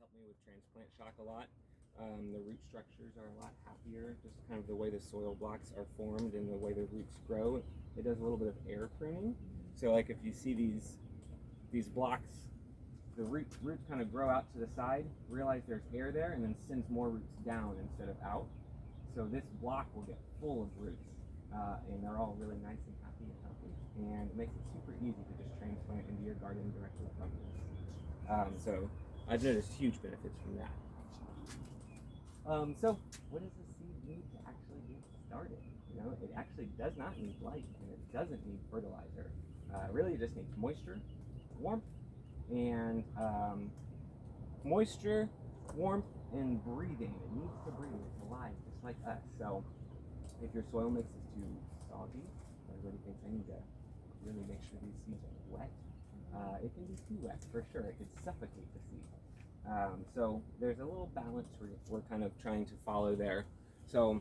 helped me with transplant shock a lot. The root structures are a lot happier, just kind of the way the soil blocks are formed and the way the roots grow. It does a little bit of air pruning. So like if you see these blocks, the roots kind of grow out to the side, realize there's air there, and then sends more roots down instead of out. So this block will get full of roots, and they're all really nice and happy and healthy, and it makes it super easy to just transplant into your garden directly from this. So I've noticed huge benefits from that. So what does the seed need to actually get started? You know, it actually does not need light, and it doesn't need fertilizer. Really, it just needs moisture, warmth, and moisture, warmth, and breathing. It needs to breathe. It's alive, just like us. So if your soil mix is too soggy, everybody thinks I need to really make sure these seeds are wet. It can be too wet for sure. It could suffocate the seed. So there's a little balance we're kind of trying to follow there. So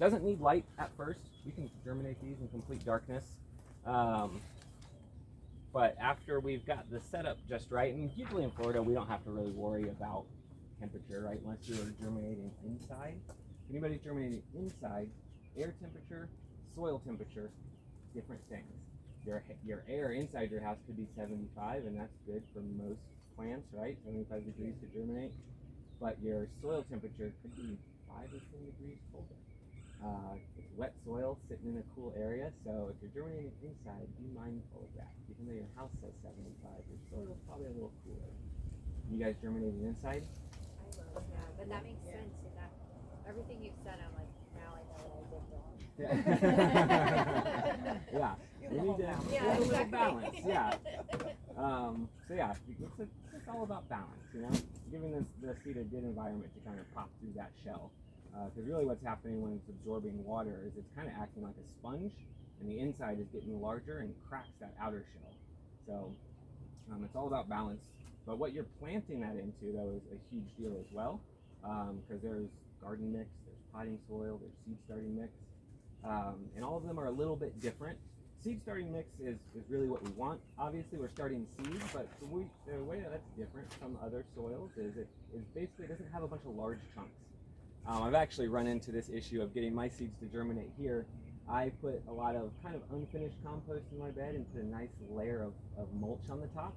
doesn't need light at first. We can germinate these in complete darkness. But after we've got the setup just right, and usually in Florida we don't have to really worry about temperature, right? Unless you're germinating inside. If anybody's germinating inside, air temperature, soil temperature, different things. Your air inside your house could be 75, and that's good for most plants, right? 75 degrees to germinate. But your soil temperature could be 5 or 10 degrees colder. It's wet soil sitting in a cool area, so if you're germinating inside, be mindful of that. Even though your house says 75, your soil's probably a little cooler. You guys germinating inside? I will, yeah, but that makes sense. And that everything you've said, I'm like, now I know what I did wrong. Yeah, we need to have a little bit of balance. Yeah. So yeah, it's all about balance, you know, giving the seed a good environment to kind of pop through that shell. Because really what's happening when it's absorbing water is it's kind of acting like a sponge, and the inside is getting larger and cracks that outer shell. So it's all about balance. But what you're planting that into, though, is a huge deal as well, because there's garden mix, there's potting soil, there's seed starting mix, and all of them are a little bit different. Seed starting mix is really what we want. Obviously, we're starting seeds, but the way that's different from other soils is it basically doesn't have a bunch of large chunks. I've actually run into this issue of getting my seeds to germinate here. I put a lot of kind of unfinished compost in my bed and put a nice layer of mulch on the top.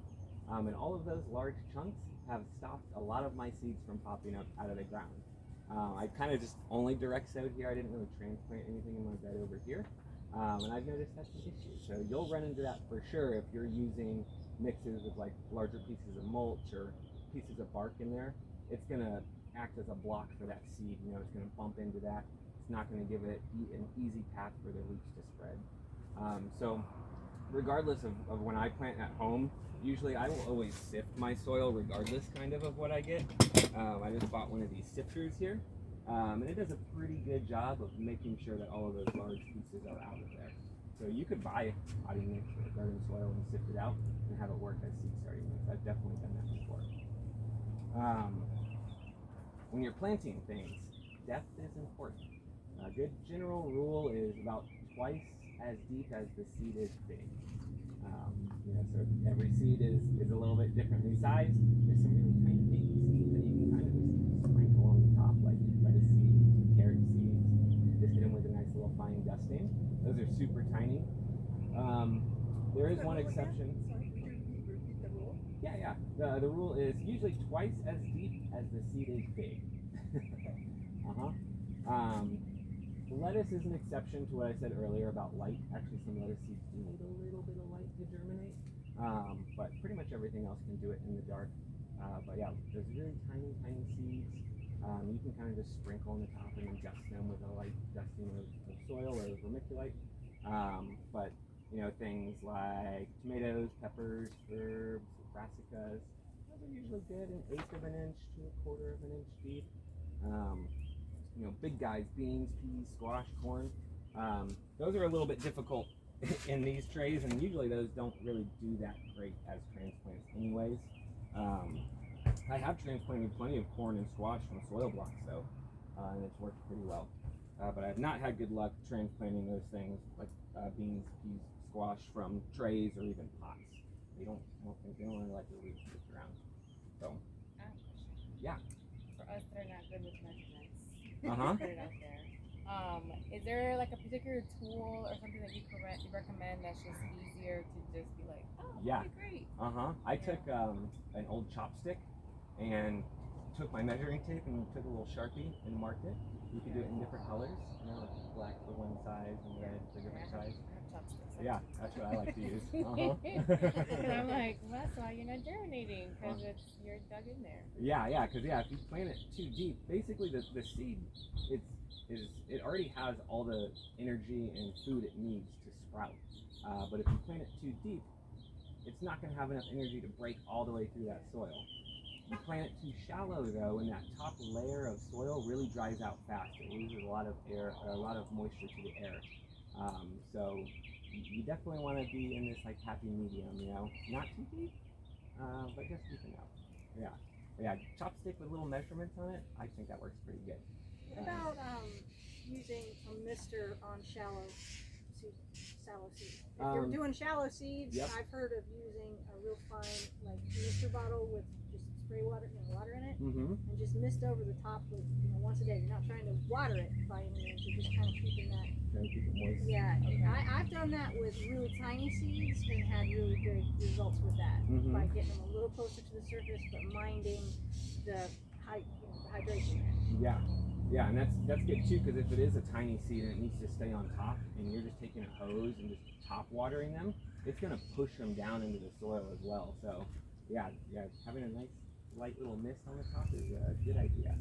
And all of those large chunks have stopped a lot of my seeds from popping up out of the ground. I kind of just only direct sowed here. I didn't really transplant anything in my bed over here. And I've noticed that's an issue. So you'll run into that for sure if you're using mixes with like larger pieces of mulch or pieces of bark in there. It's going to act as a block for that seed. You know, it's going to bump into that. It's not going to give it an easy path for the roots to spread. So regardless of when I plant at home, usually I will always sift my soil regardless kind of what I get. I just bought one of these sifters here, and it does a pretty good job of making sure that all of those large pieces are out of there. So you could buy potting mix or garden soil and sift it out and have it work as seed starting mix. I've definitely done that before. When you're planting things, depth is important. A good general rule is about twice as deep as the seed is big. You know, so every seed is a little bit differently sized. There's some really tiny baby seeds that you can kind of just sprinkle on the top, like lettuce seeds, carrot seeds. Just hit them with a nice little fine dusting. Those are super tiny. There is one exception. Sorry, could you repeat the rule? Yeah. The rule is usually twice as deep as the seed is big. Lettuce is an exception to what I said earlier about light. Actually, some lettuce seeds do need a little bit of light to germinate, but pretty much everything else can do it in the dark. But yeah, those really tiny seeds, you can kind of just sprinkle on the top and then dust them with a light dusting of soil or vermiculite. But you know, things like tomatoes, peppers, herbs, brassicas, those are usually good, an eighth of an inch to a quarter of an inch deep. You know, big guys, beans, peas, squash, corn. Those are a little bit difficult in these trays, and usually those don't really do that great as transplants anyways. I have transplanted plenty of corn and squash from soil blocks though, and it's worked pretty well. But I have not had good luck transplanting those things like beans, peas, squash from trays or even pots. They don't really like the roots to the ground. So, Yeah. For us that are not good with measurements, Uh-huh. put it out there. Is there like a particular tool or something that you recommend that's just easier to just be like, oh, Yeah. okay, great. I took an old chopstick and took my measuring tape and took a little Sharpie and marked it. You could do it in different colors, black for one size and red for different size. I have chopsticks. Yeah, that's what I like to use. And I'm like, well, that's why you're not germinating, because you're dug in there. Yeah, because if you plant it too deep, basically the seed it already has all the energy and food it needs to sprout. But if you plant it too deep, it's not going to have enough energy to break all the way through that soil. You plant it too shallow though, and that top layer of soil really dries out fast. It loses a lot of air, or a lot of moisture to the air. So you definitely want to be in this like happy medium, not too deep, but just deep enough. Yeah, chopstick with little measurements on it. I think that works pretty good. What about using a mister on shallow seed? If you're doing shallow seeds, Yep. I've heard of using a real fine like mister bottle with just spray water, water in it, Mm-hmm. and just mist over the top with once a day. You're not trying to water it by any means. You're just kind of keeping that. Trying to keep it moist. Yeah, I've done that with really tiny seeds and had really good results with that by getting them a little closer to the surface, but minding the hydration. Yeah, and that's good too, because if it is a tiny seed and it needs to stay on top, and you're just taking a hose and just top watering them, it's gonna push them down into the soil as well. So yeah, having a nice light little mist on the top is a good idea.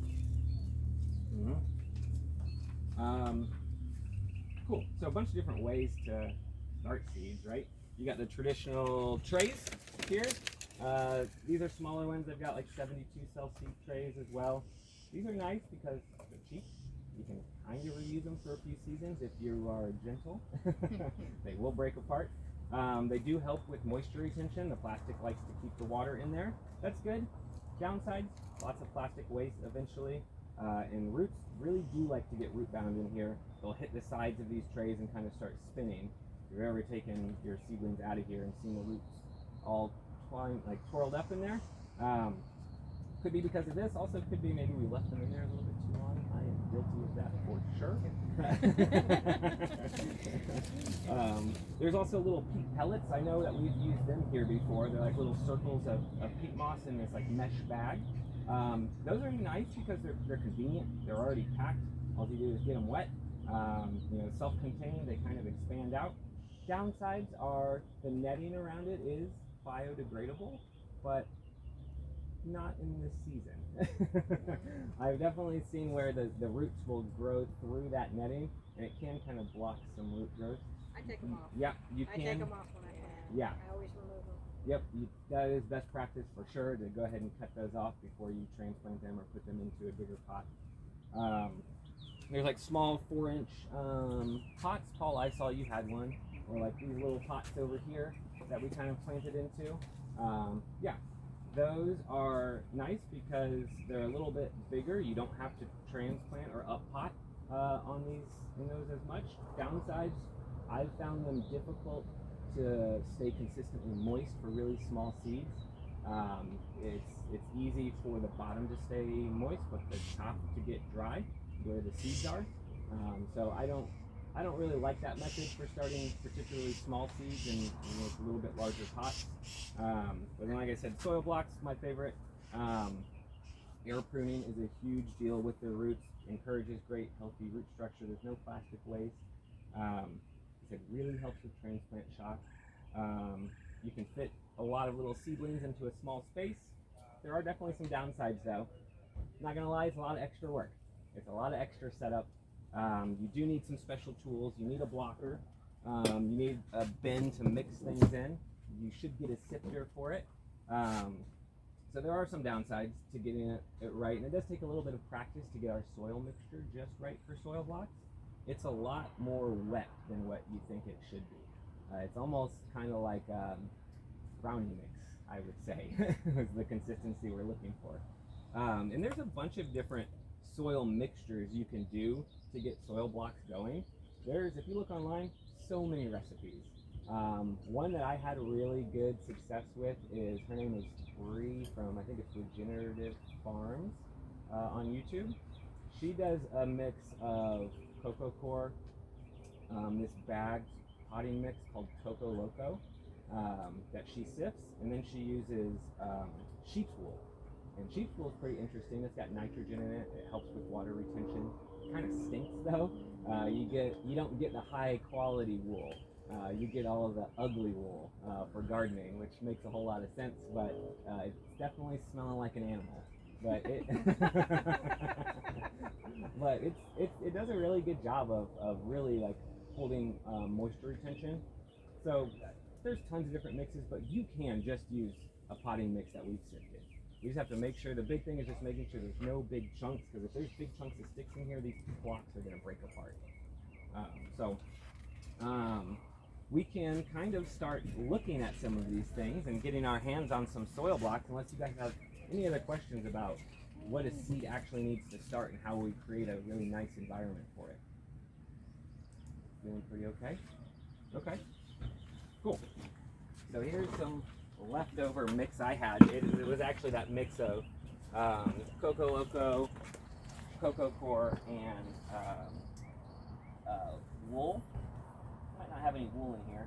Cool. So a bunch of different ways to start seeds, right? You got the traditional trays here. These are smaller ones. They've got like 72 cell seed trays as well. These are nice because they're cheap. You can kind of reuse them for a few seasons if you are gentle. They will break apart. They do help with moisture retention. The plastic likes to keep the water in there. That's good. Downsides, lots of plastic waste eventually. And roots really do like to get root bound in here. They'll hit the sides of these trays and kind of start spinning. If you've ever taken your seedlings out of here and seen the roots all twirled up in there, could be because of this. Also could be maybe we left them in there a little bit too long. I am guilty of that for sure. There's also little peat pellets. I know that we've used them here before. They're like little circles of peat moss in this like mesh bag. Those are nice because they're convenient. They're already packed. All you do is get them wet. Self-contained. They kind of expand out. Downsides are the netting around it is biodegradable, but not in this season. I've definitely seen where the roots will grow through that netting, and it can kind of block some root growth. I take them off. Yeah, you can. I take them off when I plant. Yeah. I always remove them. Yep, that is best practice for sure, to go ahead and cut those off before you transplant them or put them into a bigger pot. There's like small 4-inch pots. Paul, I saw you had one, or like these little pots over here that we kind of planted into. Those are nice because they're a little bit bigger. You don't have to transplant or up pot in those as much. Downsides, I've found them difficult to stay consistently moist for really small seeds. It's easy for the bottom to stay moist, but the top to get dry where the seeds are. So I don't really like that method for starting particularly small seeds and a little bit larger pots. But then, like I said, soil blocks my favorite. Air pruning is a huge deal with their roots. Encourages great healthy root structure. There's no plastic waste. It really helps with transplant shock. You can fit a lot of little seedlings into a small space. There are definitely some downsides though. Not gonna lie, it's a lot of extra work. It's a lot of extra setup. You do need some special tools. You need a blocker. You need a bin to mix things in. You should get a sifter for it. So there are some downsides to getting it right, and it does take a little bit of practice to get our soil mixture just right for soil blocks. It's a lot more wet than what you think it should be. It's almost kind of like brownie mix, I would say, is the consistency we're looking for. And there's a bunch of different soil mixtures you can do to get soil blocks going. If you look online, so many recipes. One that I had really good success with is, her name is Bree from, I think it's Regenerative Farms. on YouTube. She does a mix of Coco Core, this bagged potting mix called Coco Loco that she sifts, and then she uses sheep's wool. And sheep's wool is pretty interesting. It's got nitrogen in it. It helps with water retention. It kind of stinks though. You don't get the high quality wool. You get all of the ugly wool for gardening, which makes a whole lot of sense. But it's definitely smelling like an animal. But it does a really good job of really like holding moisture retention. So there's tons of different mixes, but you can just use a potting mix that we've sifted. You just have to make sure, the big thing is just making sure there's no big chunks, because if there's big chunks of sticks in here, these blocks are going to break apart. We can kind of start looking at some of these things and getting our hands on some soil blocks, unless you guys have any other questions about what a seed actually needs to start and how we create a really nice environment for it. Feeling pretty okay? Okay, cool. So here's some leftover mix I had. It was actually that mix of Coco Loco, Coco Core, and wool. Might not have any wool in here,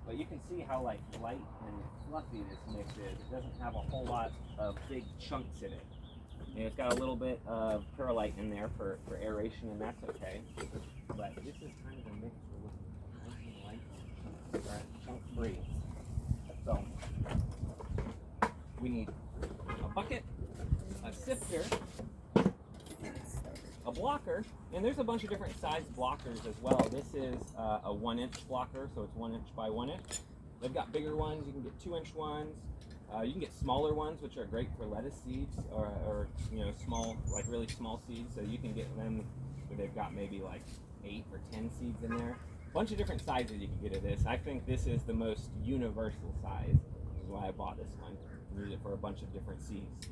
but you can see how like light and fluffy this mix is. It doesn't have a whole lot of big chunks in it. And it's got a little bit of perlite in there for aeration, and that's okay. But this is kind of a mix we're looking for. Nice and light, chunk free. So we need a bucket, a sifter, a blocker, and there's a bunch of different size blockers as well. This is a 1-inch blocker, so it's 1 inch by 1 inch. They've got bigger ones. You can get 2-inch ones. You can get smaller ones, which are great for lettuce seeds or small, like really small seeds. So you can get them where they've got maybe like 8 or 10 seeds in there. Bunch of different sizes you can get of this. I think this is the most universal size, which is why I bought this one. Use it for a bunch of different seeds.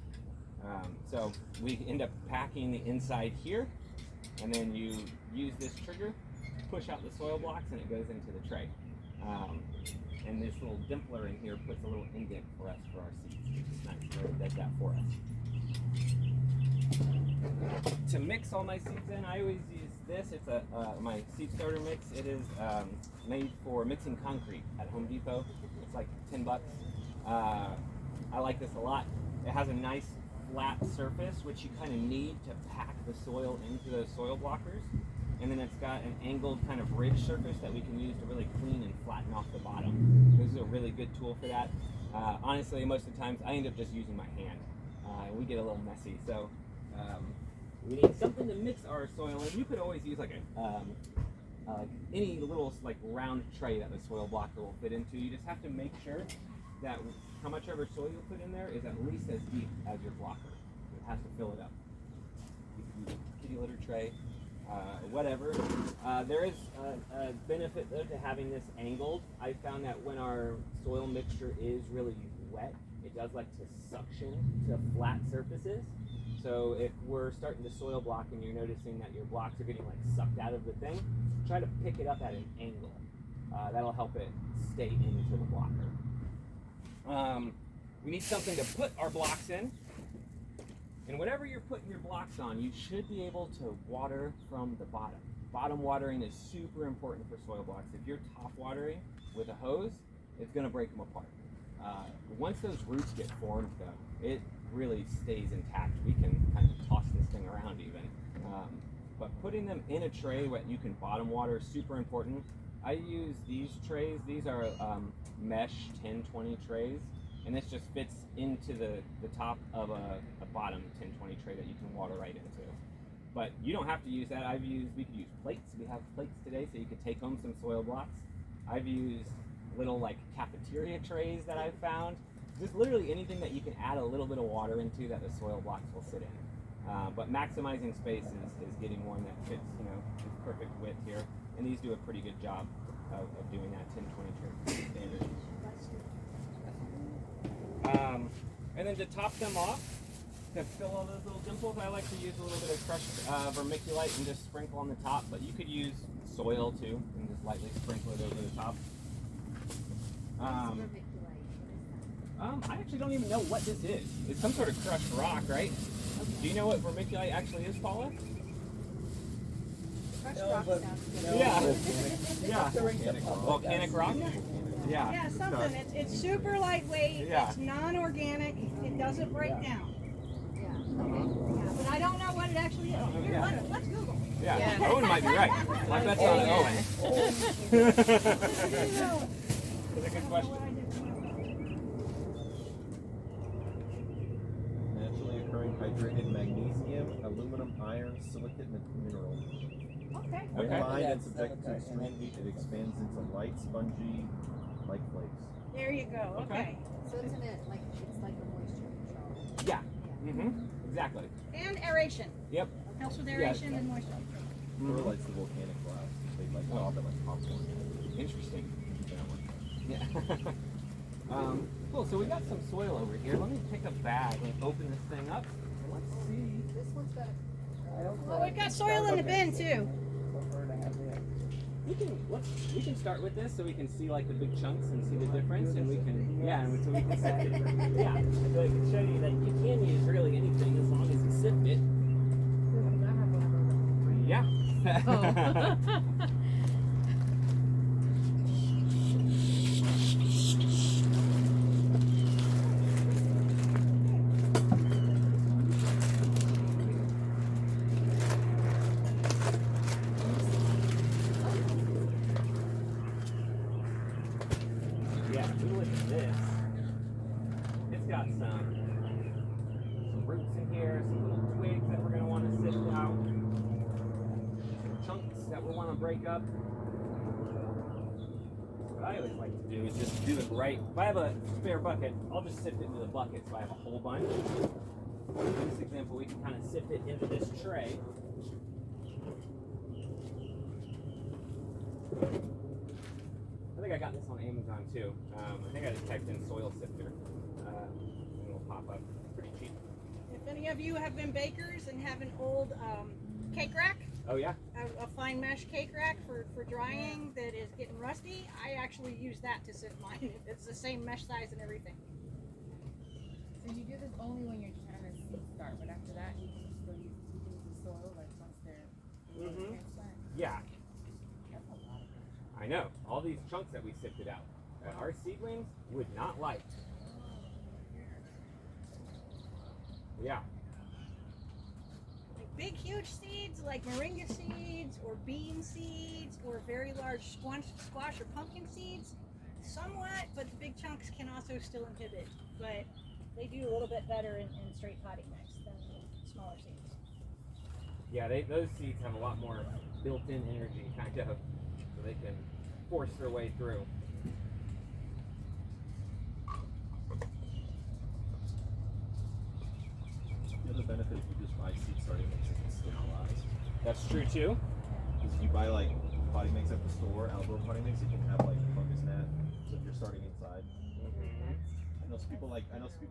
So we end up packing the inside here, and then you use this trigger, push out the soil blocks, and it goes into the tray. And this little dimpler in here puts a little indent for us for our seeds, which is nice. So it does that for us. To mix all my seeds in, I always use this. It's my seed starter mix. It is made for mixing concrete at Home Depot. It's like $10. I like this a lot. It has a nice flat surface, which you kind of need to pack the soil into those soil blockers. And then it's got an angled kind of ridge surface that we can use to really clean and flatten off the bottom. This is a really good tool for that. Honestly, most of the times I end up just using my hand. And we get a little messy. So we need something to mix our soil in. You could always use like any little like round tray that the soil blocker will fit into. You just have to make sure that how much ever soil you put in there is at least as deep as your blocker. It has to fill it up. You can use a kitty litter tray, whatever. There is a benefit though to having this angled. I found that when our soil mixture is really wet, it does like to suction to flat surfaces. So if we're starting to soil block and you're noticing that your blocks are getting like sucked out of the thing, try to pick it up at an angle. That'll help it stay into the blocker. We need something to put our blocks in. And whatever you're putting your blocks on, you should be able to water from the bottom. Bottom watering is super important for soil blocks. If you're top watering with a hose, it's going to break them apart. Once those roots get formed though, it really stays intact. We can kind of toss this thing around even. But putting them in a tray where you can bottom water is super important. I use these trays. These are mesh 10-20 trays, and this just fits into the top of a bottom 10-20 tray that you can water right into. But you don't have to use that. We could use plates. We have plates today, so you could take home some soil blocks. I've used little like cafeteria trays that I've found. Just literally anything that you can add a little bit of water into that the soil blocks will sit in. But maximizing space is getting one that fits, its perfect width here. And these do a pretty good job of doing that 10-20 tray standard. And then to top them off, to fill all those little dimples, I like to use a little bit of crushed vermiculite and just sprinkle on the top, but you could use soil too and just lightly sprinkle it over the top. I actually don't even know what this is. It's some sort of crushed rock, right? Do you know what vermiculite actually is, Paula? Crushed No, rock but- sounds good. no, Yeah. volcanic- Yeah. Volcanic rock? Yeah. Yeah, something. It's super lightweight. Yeah. It's non-organic. It doesn't break down. Yeah. Yeah, but I don't know what it actually is. I don't know, Here, yeah. let's Google. Yeah. Yeah. Owen might be right. My bet's on Owen. That's a good question. Naturally occurring hydrated magnesium, aluminum, iron, silicate mineral. Okay. When Okay. mined and subjected to extreme heat, it expands into light, spongy, like flakes. There you go. Okay. Okay. So it's like a moisture control. Yeah. Mm-hmm. Exactly. And aeration. Yep. Helps with aeration and moisture. Correlates the volcanic glass. They like pop it like popcorn. Interesting. Yeah. Cool. So we got some soil over here. Let me pick a bag and open this thing up. Let's see. This one's got Well, we've got soil in the bin too. We can start with this so we can see like the big chunks and see the difference, and we can so we can sift it. Yeah. So I can show you that you can use really anything as long as you sift it. Yeah. Yeah, if we look at this, it's got some roots in here, some little twigs that we're going to want to sift out, some chunks that we want to break up. What I always like to do is just do it right. If I have a spare bucket, I'll just sift it into the bucket so I have a whole bunch. In this example, we can kind of sift it into this tray. I think I got this on Amazon too. I think I just typed in soil sifter and it'll pop up. Pretty cheap. If any of you have been bakers and have an old cake rack, Oh yeah? a fine mesh cake rack for drying that is getting rusty, I actually use that to sift mine. It's the same mesh size and everything. So you do this only when you're trying to seed start, but after that you can still use the soil like once they're Mhm. transplant. Yeah, That's a lot of it. I know. All these chunks that we sifted out, our seedlings would not like. Yeah. Like big, huge seeds like moringa seeds or bean seeds or very large squash or pumpkin seeds, somewhat, but the big chunks can also still inhibit. But they do a little bit better in straight potting mix than smaller seeds. Yeah, those seeds have a lot more built-in energy, kind of, so they can force their way through. The other benefit if you just buy seed starting mix is it's sterilized. That's true too. Because if you buy like potting mix at the store, outdoor potting mix, it can have like fungus gnat. So if you're starting inside, I know some people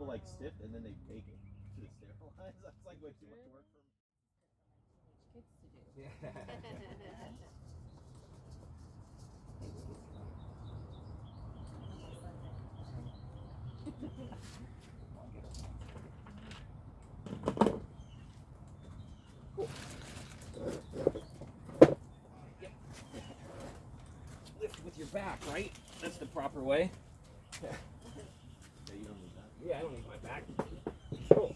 like stiff and then they bake it to sterilize. That's like way too much work for me. Kids to do. Yeah. Cool. Yep. Lift with your back, right? That's the proper way. Yeah, you don't need that. Yeah, I don't need my back. Cool.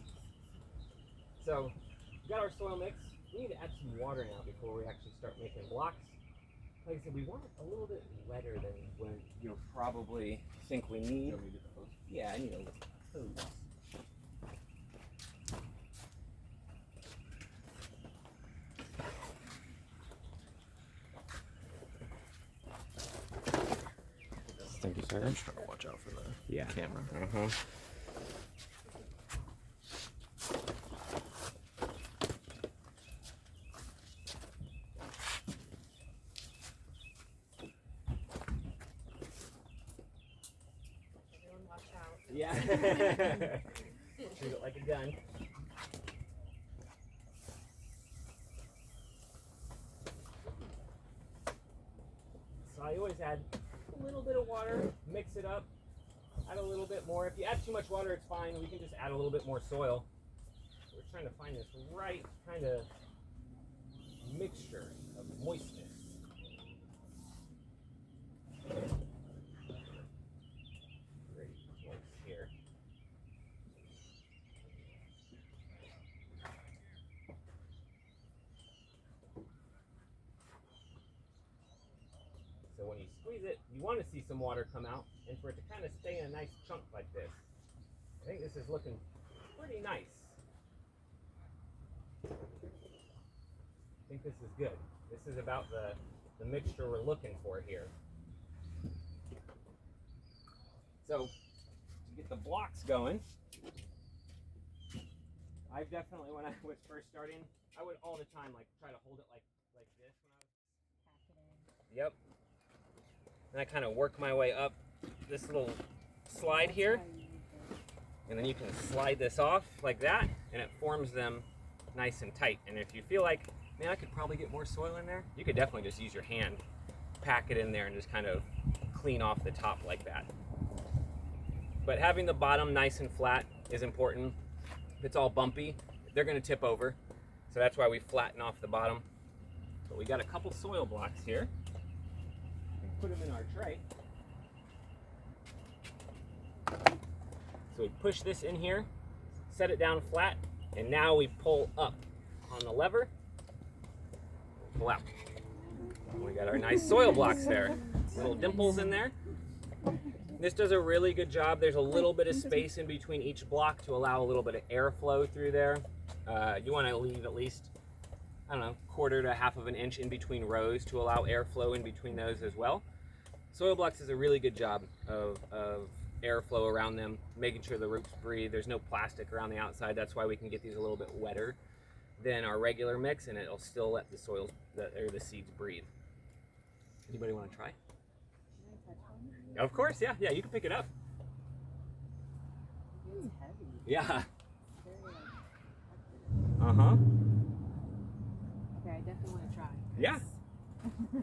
So, we got our soil mix. We need to add some water now before we actually start making blocks. Like I said, we want it a little bit wetter than what you probably think we need. You want me to get the hose? Yeah, I need a little hose. Thank you, sir. I'm just trying to watch out for the Yeah. camera. Uh-huh. Everyone watch out. Yeah. Shoot it like a gun. So I always add a little bit of water, mix it up, add a little bit more. If you add too much water, it's fine. We can just add a little bit more soil. we're trying to find this right kind of mixture of moistness. Great mix here. So when you squeeze it, you want to see some water come out, and for it to kind of stay in a nice chunk like this. I think this is looking pretty nice. I think this is good. This is about the mixture we're looking for here. So, to get the blocks going, I've definitely, when I was first starting, I would all the time like try to hold it like this when I was. Yep. And I kind of work my way up this little slide here, and then you can slide this off like that, and it forms them nice and tight. And if you feel like, man, I could probably get more soil in there, you could definitely just use your hand, pack it in there, and just kind of clean off the top like that. But having the bottom nice and flat is important. If it's all bumpy, they're going to tip over, so that's why we flatten off the bottom. But we got a couple soil blocks here. Put them in our tray. So we push this in here, set it down flat, and now we pull up on the lever, pull out. We got our nice soil blocks there. Little dimples in there. This does a really good job. There's a little bit of space in between each block to allow a little bit of airflow through there. You want to leave at least, I don't know, 1/4 to 1/2 of an inch in between rows to allow airflow in between those as well. Soil blocks does a really good job of airflow around them, making sure the roots breathe. There's no plastic around the outside. That's why we can get these a little bit wetter than our regular mix, and it'll still let the soil or the seeds breathe. Anybody want to try? Of course, yeah, you can pick it up. It's heavy. Yeah. Very, Uh-huh. okay, I definitely want to try. Yeah.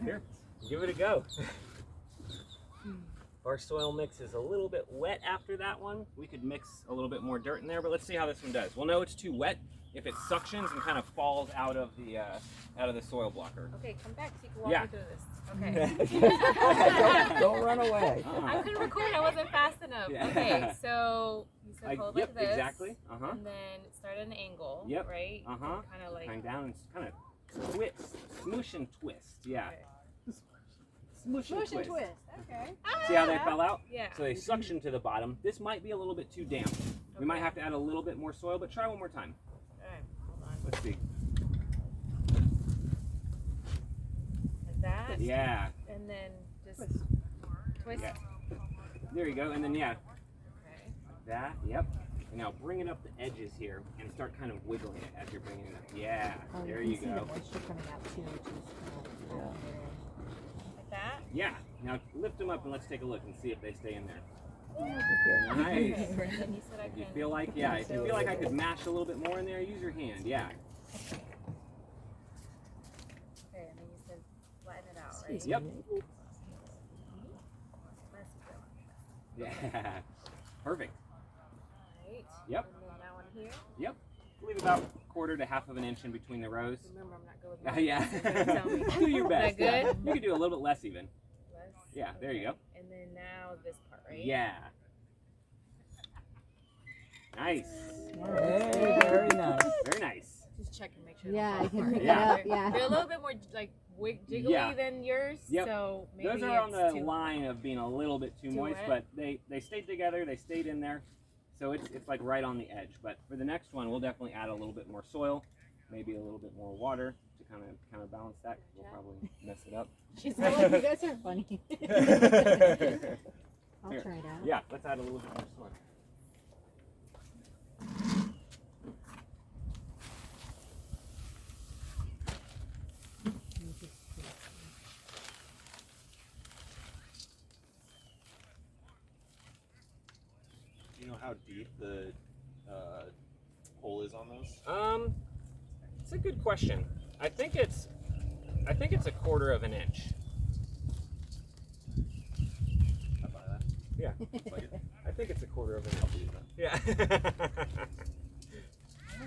Here, give it a go. Our soil mix is a little bit wet after that one. We could mix a little bit more dirt in there, but let's see how this one does. We'll know it's too wet if it suctions and kind of falls out of the soil blocker. Okay, come back so you can walk Yeah. me through this. Okay. Don't run away. I couldn't record. I wasn't fast enough. Yeah. Okay, so you said hold Yep, like this. exactly. Uh-huh. And then start at an angle. Yep. Right. Uh-huh. Kind of like. Hang down and kind of twist, smoosh and twist. Yeah. Okay. Smoosh and Push and twist. twist. Okay. See how they fell out? Yeah. So they suction to the bottom. This might be a little bit too damp. We might have to add a little bit more soil, but try one more time. All right. Hold on. Let's see. Like that. Yeah. And then just twist. Yeah. There you go. And then, yeah, Okay. like that. Yep. And now bring it up the edges here and start kind of wiggling it as you're bringing it up. Yeah. There you see go. the moisture coming out too, which is kind of Like that. Yeah. Now lift them up and let's take a look and see if they stay in there. yeah. Nice. Okay. And then you said I If you can. feel like, yeah, if you feel like I could mash a little bit more in there, use your hand. Yeah. Okay, and then you said flatten it out, right? Yep. Let's go. Yeah. Perfect. Right. Yep. And then that one here. Yep. Leave about 1/4 to 1/2 of an inch in between the rows. Remember, I'm not good with measurements, Yeah. so you tell me. Do your best. Is that Yeah. good? You could do a little bit less even. Less? Yeah, there you go. And then now this part, right? Yeah. Nice. Hey, very nice. Very nice. Just check and make sure. Yeah, they I can fall pick it apart. up, yeah. They're a little bit more like jiggly Yeah. than yours, Yep. so maybe Those are on it's the too line of being a little bit too Too moist, wet? but they stayed together, they stayed in there. So it's like right on the edge. But for the next one, we'll definitely add a little bit more soil, maybe a little bit more water to kind of balance that. 'Cause we'll probably mess it up. She's like, you guys are funny. I'll Here. try it out. Yeah, let's add a little bit more soil. Do you know how deep the hole is on those? It's a good question. I think it's a 1/4 of an inch. I buy that. Yeah. Like it. I think it's a 1/4 of an I'll inch. do that. Yeah.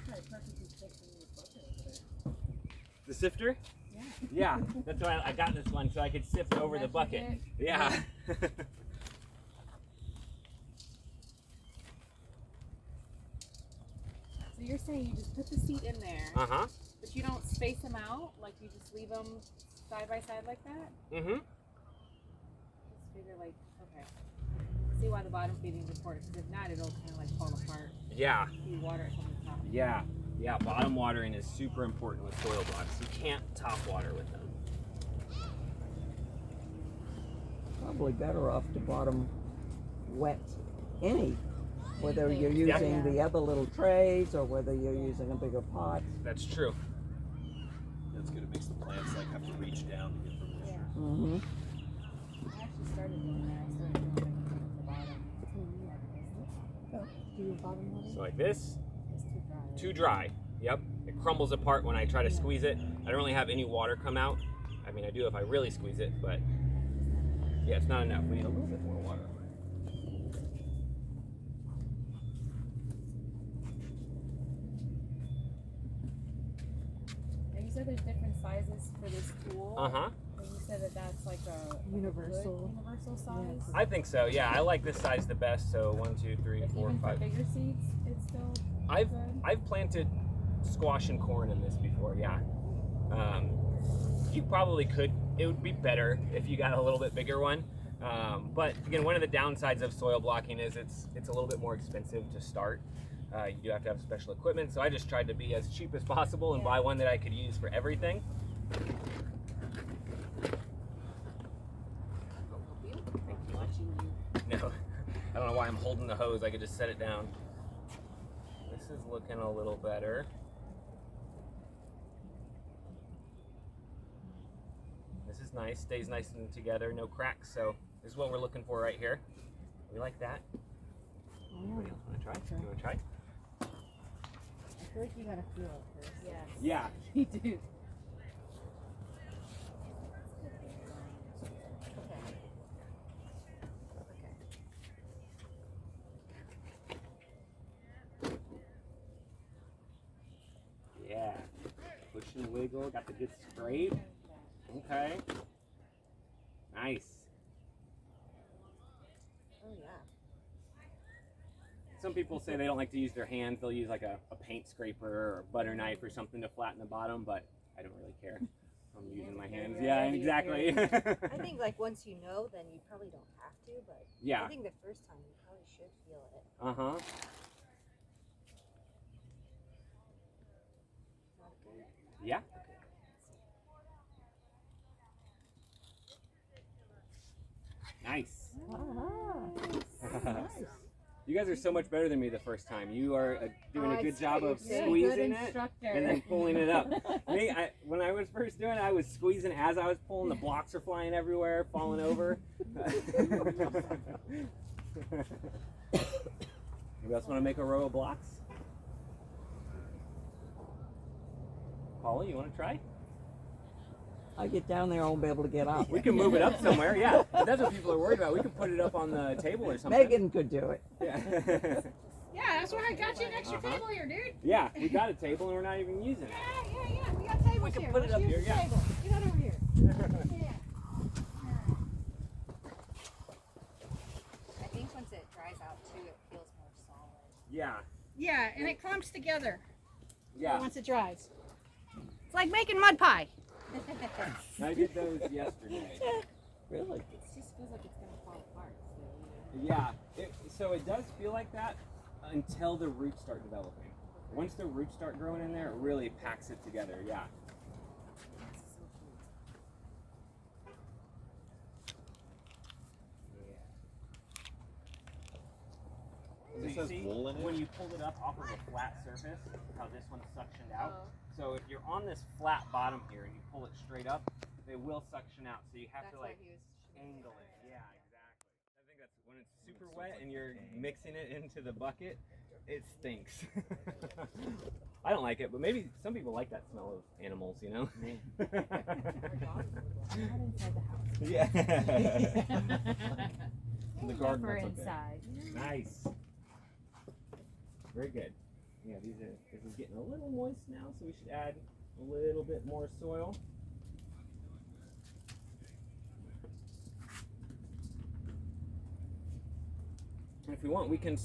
The sifter? Yeah, that's why I got this one so I could sift over the bucket. Yeah. So you're saying you just put the seed in there, Uh-huh. but you don't space them out? Like you just leave them side by side like that? Mm-hmm. Just figure like, okay. See why the bottom feeding is important, because if not, it'll kind of like fall apart. Yeah. If you water it from the top. Yeah. Yeah, bottom watering is super important with soil blocks. You can't top water with them. Probably better off to bottom wet any, whether you're Yeah. using the other little trays or whether you're using a bigger pot. That's true. That's good. It makes the plants like have to reach down to get from there. Mm-hmm. I actually started doing that. I started doing it from the bottom. Do you bottom water? So like this, It's too dry. too dry. Yep. It crumbles apart when I try to squeeze it. I don't really have any water come out. I mean, I do if I really squeeze it, but yeah, it's not enough. We need a little bit more water. And you said there's different sizes for this tool. Uh-huh. And you said that that's like a Universal. good universal size. I think so. Yeah, I like this size the best. So 1, 2, 3, But 4, even 5. for bigger seeds, it's still I've good. I've planted squash and corn in this before. Yeah. You probably could. It would be better if you got a little bit bigger one. But again, one of the downsides of soil blocking is it's a little bit more expensive to start. You do have to have special equipment. So I just tried to be as cheap as possible and buy one that I could use for everything. Watching you. No, I don't know why I'm holding the hose. I could just set it down. This is looking a little better. This is nice, stays nice and together, no cracks. So this is what we're looking for right here. We like that. Anybody else want to try? You want to try? I feel like you gotta feel it first. Yes. Yeah. You do. Yeah. Push and wiggle. Got the good scrape. Okay. Nice. Oh yeah. Some people say they don't like to use their hands. They'll use like a paint scraper or a butter knife or something to flatten the bottom, but I don't really care. I'm using my hands. Yeah, exactly. I think like once you know, then you probably don't have to, but I Yeah. think the first time you probably should feel it. Uh-huh. Not good. Yeah. Nice. You guys are so much better than me the first time. You are doing a good job of You're a squeezing good it instructor. and then pulling it up. Me, when I was first doing it, I was squeezing as I was pulling. The blocks are flying everywhere, falling over. Anybody else want to make a row of blocks? Paula, you want to try? I get down there, I won't be able to get up. We can move it up somewhere, yeah. But that's what people are worried about. We can put it up on the table or something. Megan could do it. Yeah. Yeah, that's why I got you an extra table here, dude. Yeah, we got a table and we're not even using it. Yeah. We got tables can here. put it Let's up use here, the yeah. table. Get on over here. Yeah. I think once it dries out too, it feels more solid. Yeah, Yeah, and it clumps together yeah. once it dries. It's like making mud pie. I did those yesterday. Really? It just feels like it's gonna fall apart. So, Yeah, so it does feel like that until the roots start developing. Once the roots start growing in there, it really packs it together, yeah. This So has you see, wool in it? when you pulled it up off of a flat surface, how this one's suctioned out. So if you're on this flat bottom here and you pull it straight up, they will suction out. So you have That's to why like he was angle it. Yeah, exactly. I think that's when it's super wet and you're mixing it into the bucket, it stinks. I don't like it, but maybe some people like that smell of animals, you know? not inside the house. Yeah. The garden Never looks okay. inside. Nice. Very good. Yeah, this is getting a little moist now, so we should add a little bit more soil. And if we want, we can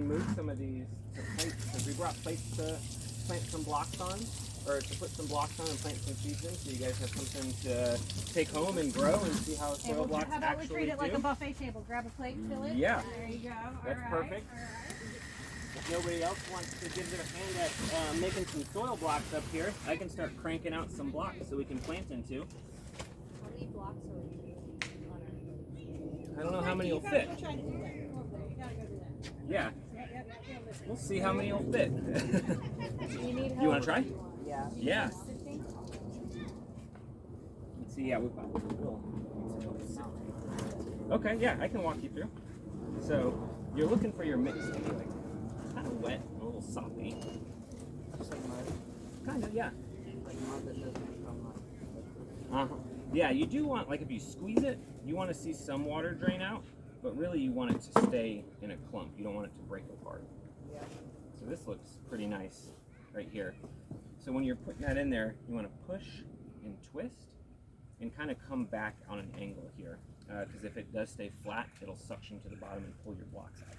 move some of these to plates, because we brought plates to plant some blocks on, or to put some blocks on and plant some seeds in, so you guys have something to take home and grow and see how Hey, soil blocks how about we actually treat it like do. a buffet table? Grab a plate, fill it. Yeah. There you go. That's All right, perfect. all right. If nobody else wants to give their hand at making some soil blocks up here, I can start cranking out some blocks so we can plant into. How many blocks are we on I don't know how many will You fit. gotta go try to do that. Go over there. You gotta go do that. Yeah, Yep, listen. we'll see how many will fit. Do you need help? You want to try? Yeah. Yeah. Sifting? Let's see, yeah, we've got Okay, yeah, I can walk you through. So, you're looking for your mix to be like kind of wet, a little soppy. Just like mud. Kind of, yeah. Like mud that doesn't become Uh-huh. Yeah, you do want, like if you squeeze it, you want to see some water drain out, but really you want it to stay in a clump. You don't want it to break apart. Yeah. So this looks pretty nice right here. So when you're putting that in there, you want to push and twist and kind of come back on an angle here. Because if it does stay flat, it'll suction to the bottom and pull your blocks out.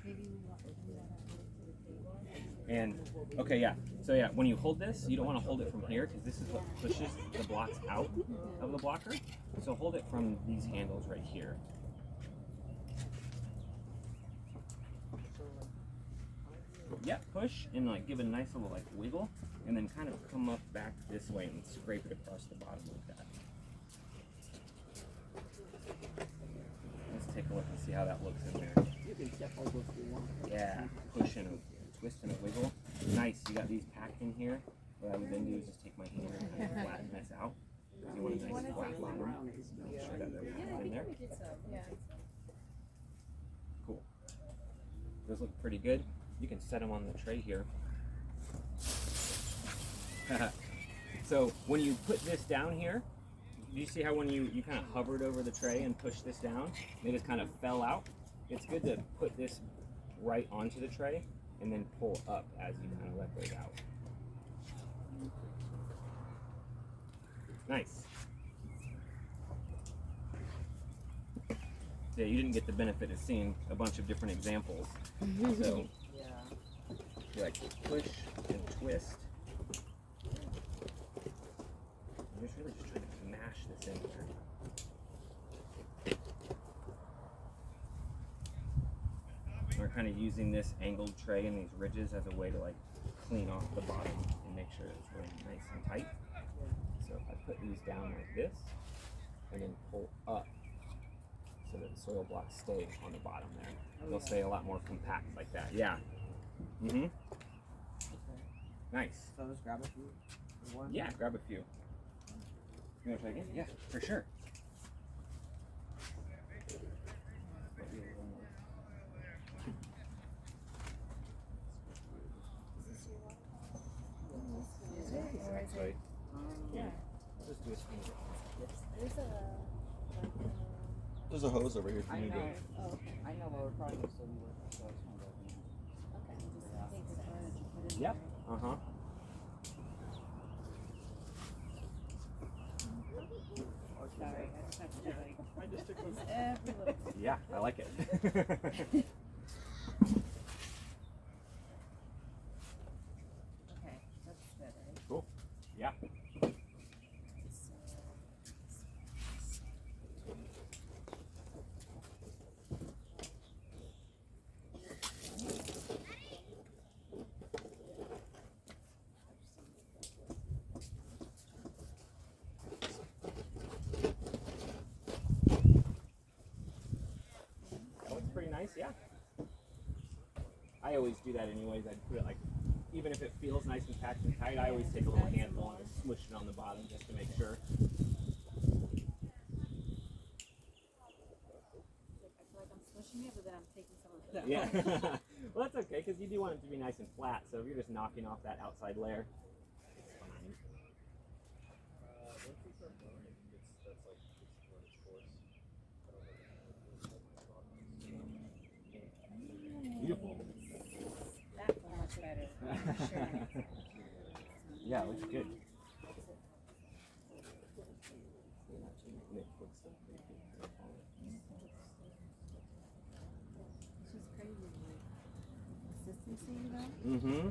And, okay, yeah. So yeah, when you hold this, you don't want to hold it from here because this is what pushes the blocks out of the blocker. So hold it from these handles right here. Yeah, push and like give it a nice little like wiggle and then kind of come up back this way and scrape it across the bottom like that. Let's take a look and see how that looks in there. You can step over if you want. Yeah, push and a twist and a wiggle. Nice, you got these packed in here. What I would then do is just take my hand and kind of flatten this out. Because you want a nice flat bottom. Make sure that everything's in there. Yeah. Cool. Those look pretty good. You can set them on the tray here. So when you put this down here, do you see how when you kind of hovered over the tray and pushed this down, it just kind of fell out? It's good to put this right onto the tray and then pull up as you kind of let those out. Nice. Yeah, you didn't get the benefit of seeing a bunch of different examples. So Yeah. you like push and twist. I'm just really just trying to mash this in here. We're kind of using this angled tray and these ridges as a way to like clean off the bottom and make sure it's really nice and tight. So if I put these down like this and then pull up so that the soil blocks stay on the bottom there. They'll stay a lot more compact like that. Yeah. Mm-hmm. Okay. Nice. So just grab a few. One. Yeah, grab a few. You want to try again? Yeah, for sure. Right. Yeah. Just do it. There's a hose over here if I you need know. it. I know, but we're probably still be working, so it's one of those. Yep. Uh-huh. Sorry, I just took one. every little. Yeah, I like it. Okay, that's better. Cool. Yeah. That looks pretty nice, yeah. I always do that anyways. I put it like, even if it feels nice and packed and tight, I always take a little handful and just smush it on the bottom just to make sure. Yeah. Well, that's okay because you do want it to be nice and flat. So if you're just knocking off that outside layer, it's fine. Once you start growing, that's like it's run its course. Beautiful. That's much better. Yeah, it looks good. It's just crazy, like consistency, you know? Mm-hmm.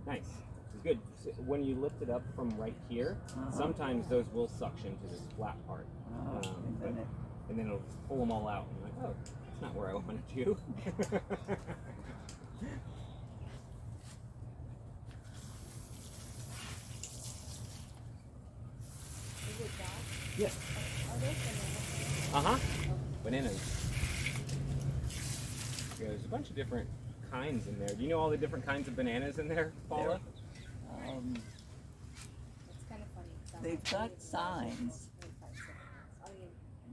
Nice. It's good. So when you lift it up from right here, sometimes those will suction to this flat part. And then it'll just pull them all out. And you're like, oh, that's not where I wanted you. Is it that? Yes. Are those bananas? Uh-huh. Bananas. Yeah, there's a bunch of different kinds in there. Do you know all the different kinds of bananas in there, Paula? It's kind of funny. They've got signs.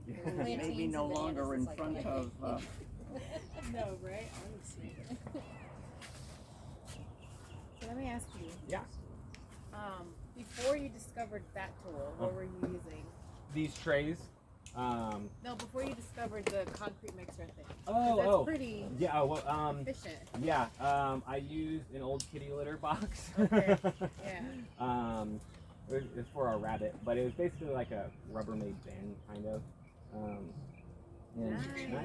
Yeah. Maybe no longer in front of. No, right? Honestly. So let me ask you. Yeah. Before you discovered that tool, what were you using? These trays. No, before you discovered the concrete mixer thing. Oh, That's pretty yeah. Well, efficient. yeah. I used an old kitty litter box. Okay. Yeah. It's for our rabbit, but it was basically like a Rubbermaid bin, kind of. And Nice. nice. Yeah,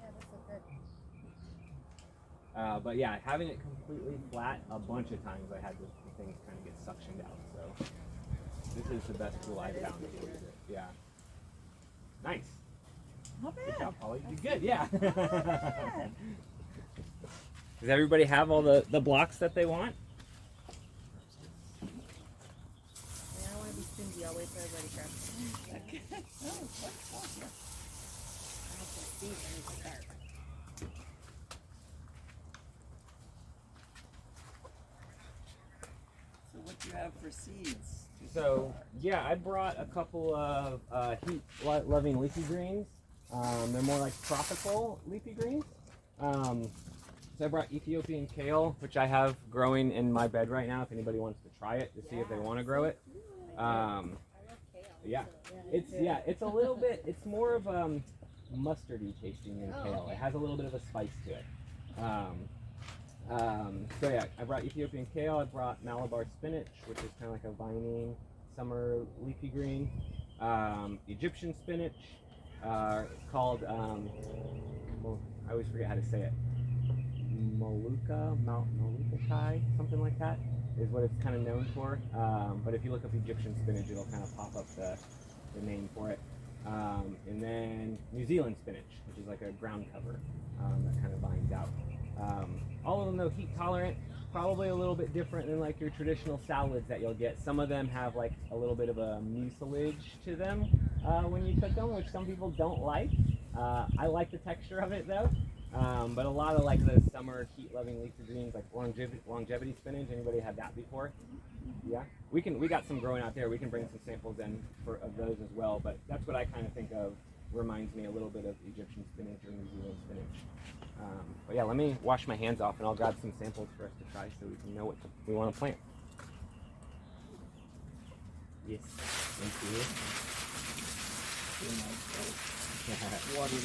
that's so good. But yeah, having it completely flat a bunch of times, I had the things kind of get suctioned out. So this is the best tool I've found to use it. Yeah. Nice. Not Good bad. job, Polly. You did good. Yeah. Not bad. Does everybody have all the blocks that they want? I don't want to be stingy. I'll wait for everybody to grab some. Okay. Oh, what's on here? I have some seeds I need to start. So what do you have for seeds? So yeah, I brought a couple of heat-loving leafy greens. They're more like tropical leafy greens. So I brought Ethiopian kale, which I have growing in my bed right now. If anybody wants to try it to see if they want to grow it. Yeah, it's a little bit. It's more of mustardy tasting than kale. It has a little bit of a spice to it. So yeah, I brought Ethiopian kale. I brought Malabar spinach, which is kind of like a vining summer leafy green. Egyptian spinach, called well, I always forget how to say it. Molucca'i, something like that, is what it's kind of known for. But if you look up Egyptian spinach, it'll kind of pop up the name for it. And then New Zealand spinach, which is like a ground cover that kind of vines out. All of them though heat tolerant, probably a little bit different than like your traditional salads that you'll get. Some of them have like a little bit of a mucilage to them when you cook them, which some people don't like. I like the texture of it though. But a lot of like the summer heat-loving leafy greens, like longevity spinach. Anybody had that before? Yeah, we got some growing out there. We can bring some samples in of those as well. But that's what I kind of think of. Reminds me a little bit of Egyptian spinach or New Zealand spinach. But yeah, let me wash my hands off and I'll grab some samples for us to try so we can know what we want to plant. Yes, thank you. If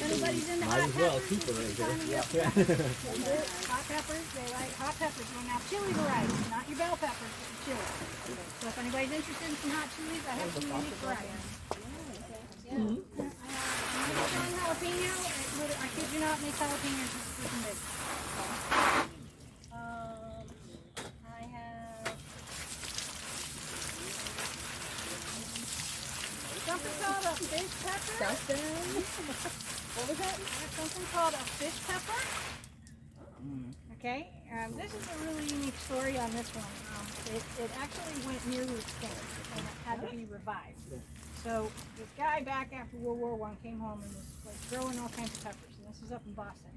anybody's into Might hot as well peppers, keep it this right is there. time of year Yeah. for them. Hot peppers, they like hot peppers. Well, now chili varieties, not your bell peppers, but your chili. So if anybody's interested in some hot chilies, I have some unique varieties. Yeah. I have one jalapeno. I kid you not, these jalapenos are freaking big. I have something called a fish pepper. What was that? I have something called a fish pepper. Okay, this is a really unique story on this one. It actually went nearly extinct and it had to be revived. So this guy back after World War I came home and was like growing all kinds of peppers, and this is up in Boston.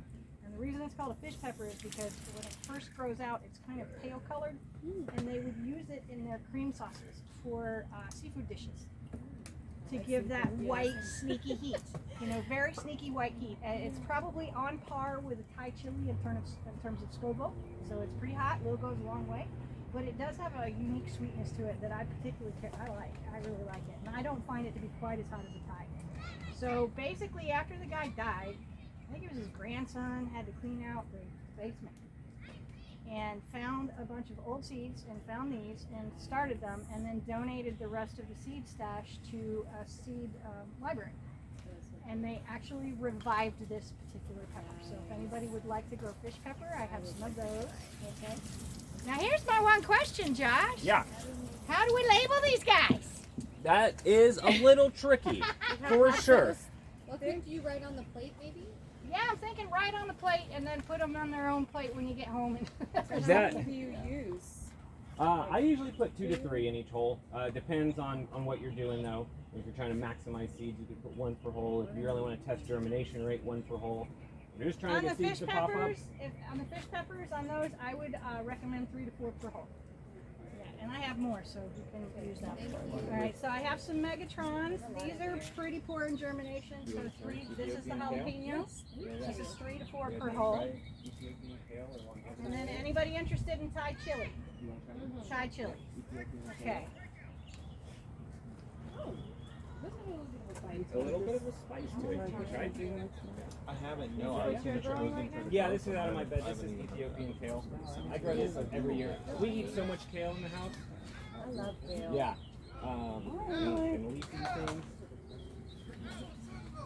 And the reason it's called a fish pepper is because when it first grows out, it's kind of pale colored, and they would use it in their cream sauces for seafood dishes to give that white, sneaky heat. You know, very sneaky white heat. And it's probably on par with a Thai chili in terms of Scoville, so it's pretty hot. Little goes a long way. But it does have a unique sweetness to it that I particularly like. I really like it. And I don't find it to be quite as hot as a Thai. So basically, after the guy died, I think it was his grandson, had to clean out the basement. And found a bunch of old seeds and found these and started them and then donated the rest of the seed stash to a seed library. And they actually revived this particular pepper. So if anybody would like to grow fish pepper, I have some of those. Okay. Now here's my one question, Josh. Yeah, How do we label these guys? that is a little tricky, for sure. Well, couldn't you write on the plate maybe? Yeah, I'm thinking right on the plate and then put them on their own plate when you get home. Is that? What do you use? I usually put 2 to 3 in each hole. Depends on what you're doing though. If you're trying to maximize seeds, you can put 1 per hole. If you really want to test germination rate, 1 per hole. If you're just trying On to the get seeds fish to pop up. peppers, on the fish peppers, on those, I would recommend 3 to 4 per hole. Yeah, and I have more, so you can use that. All right, so I have some Megatrons. These are pretty poor in germination. So 3. This is the jalapeno. This is 3 to 4 per hole. And then anybody interested in Thai chili? Thai chili. Okay. A little bit of a spice to it, right? I haven't. No, I was gonna try. Yeah, this is out of my bed. This is Ethiopian kale. I grow this every year. We eat so much kale in the house. I love kale. Yeah. And leafy things.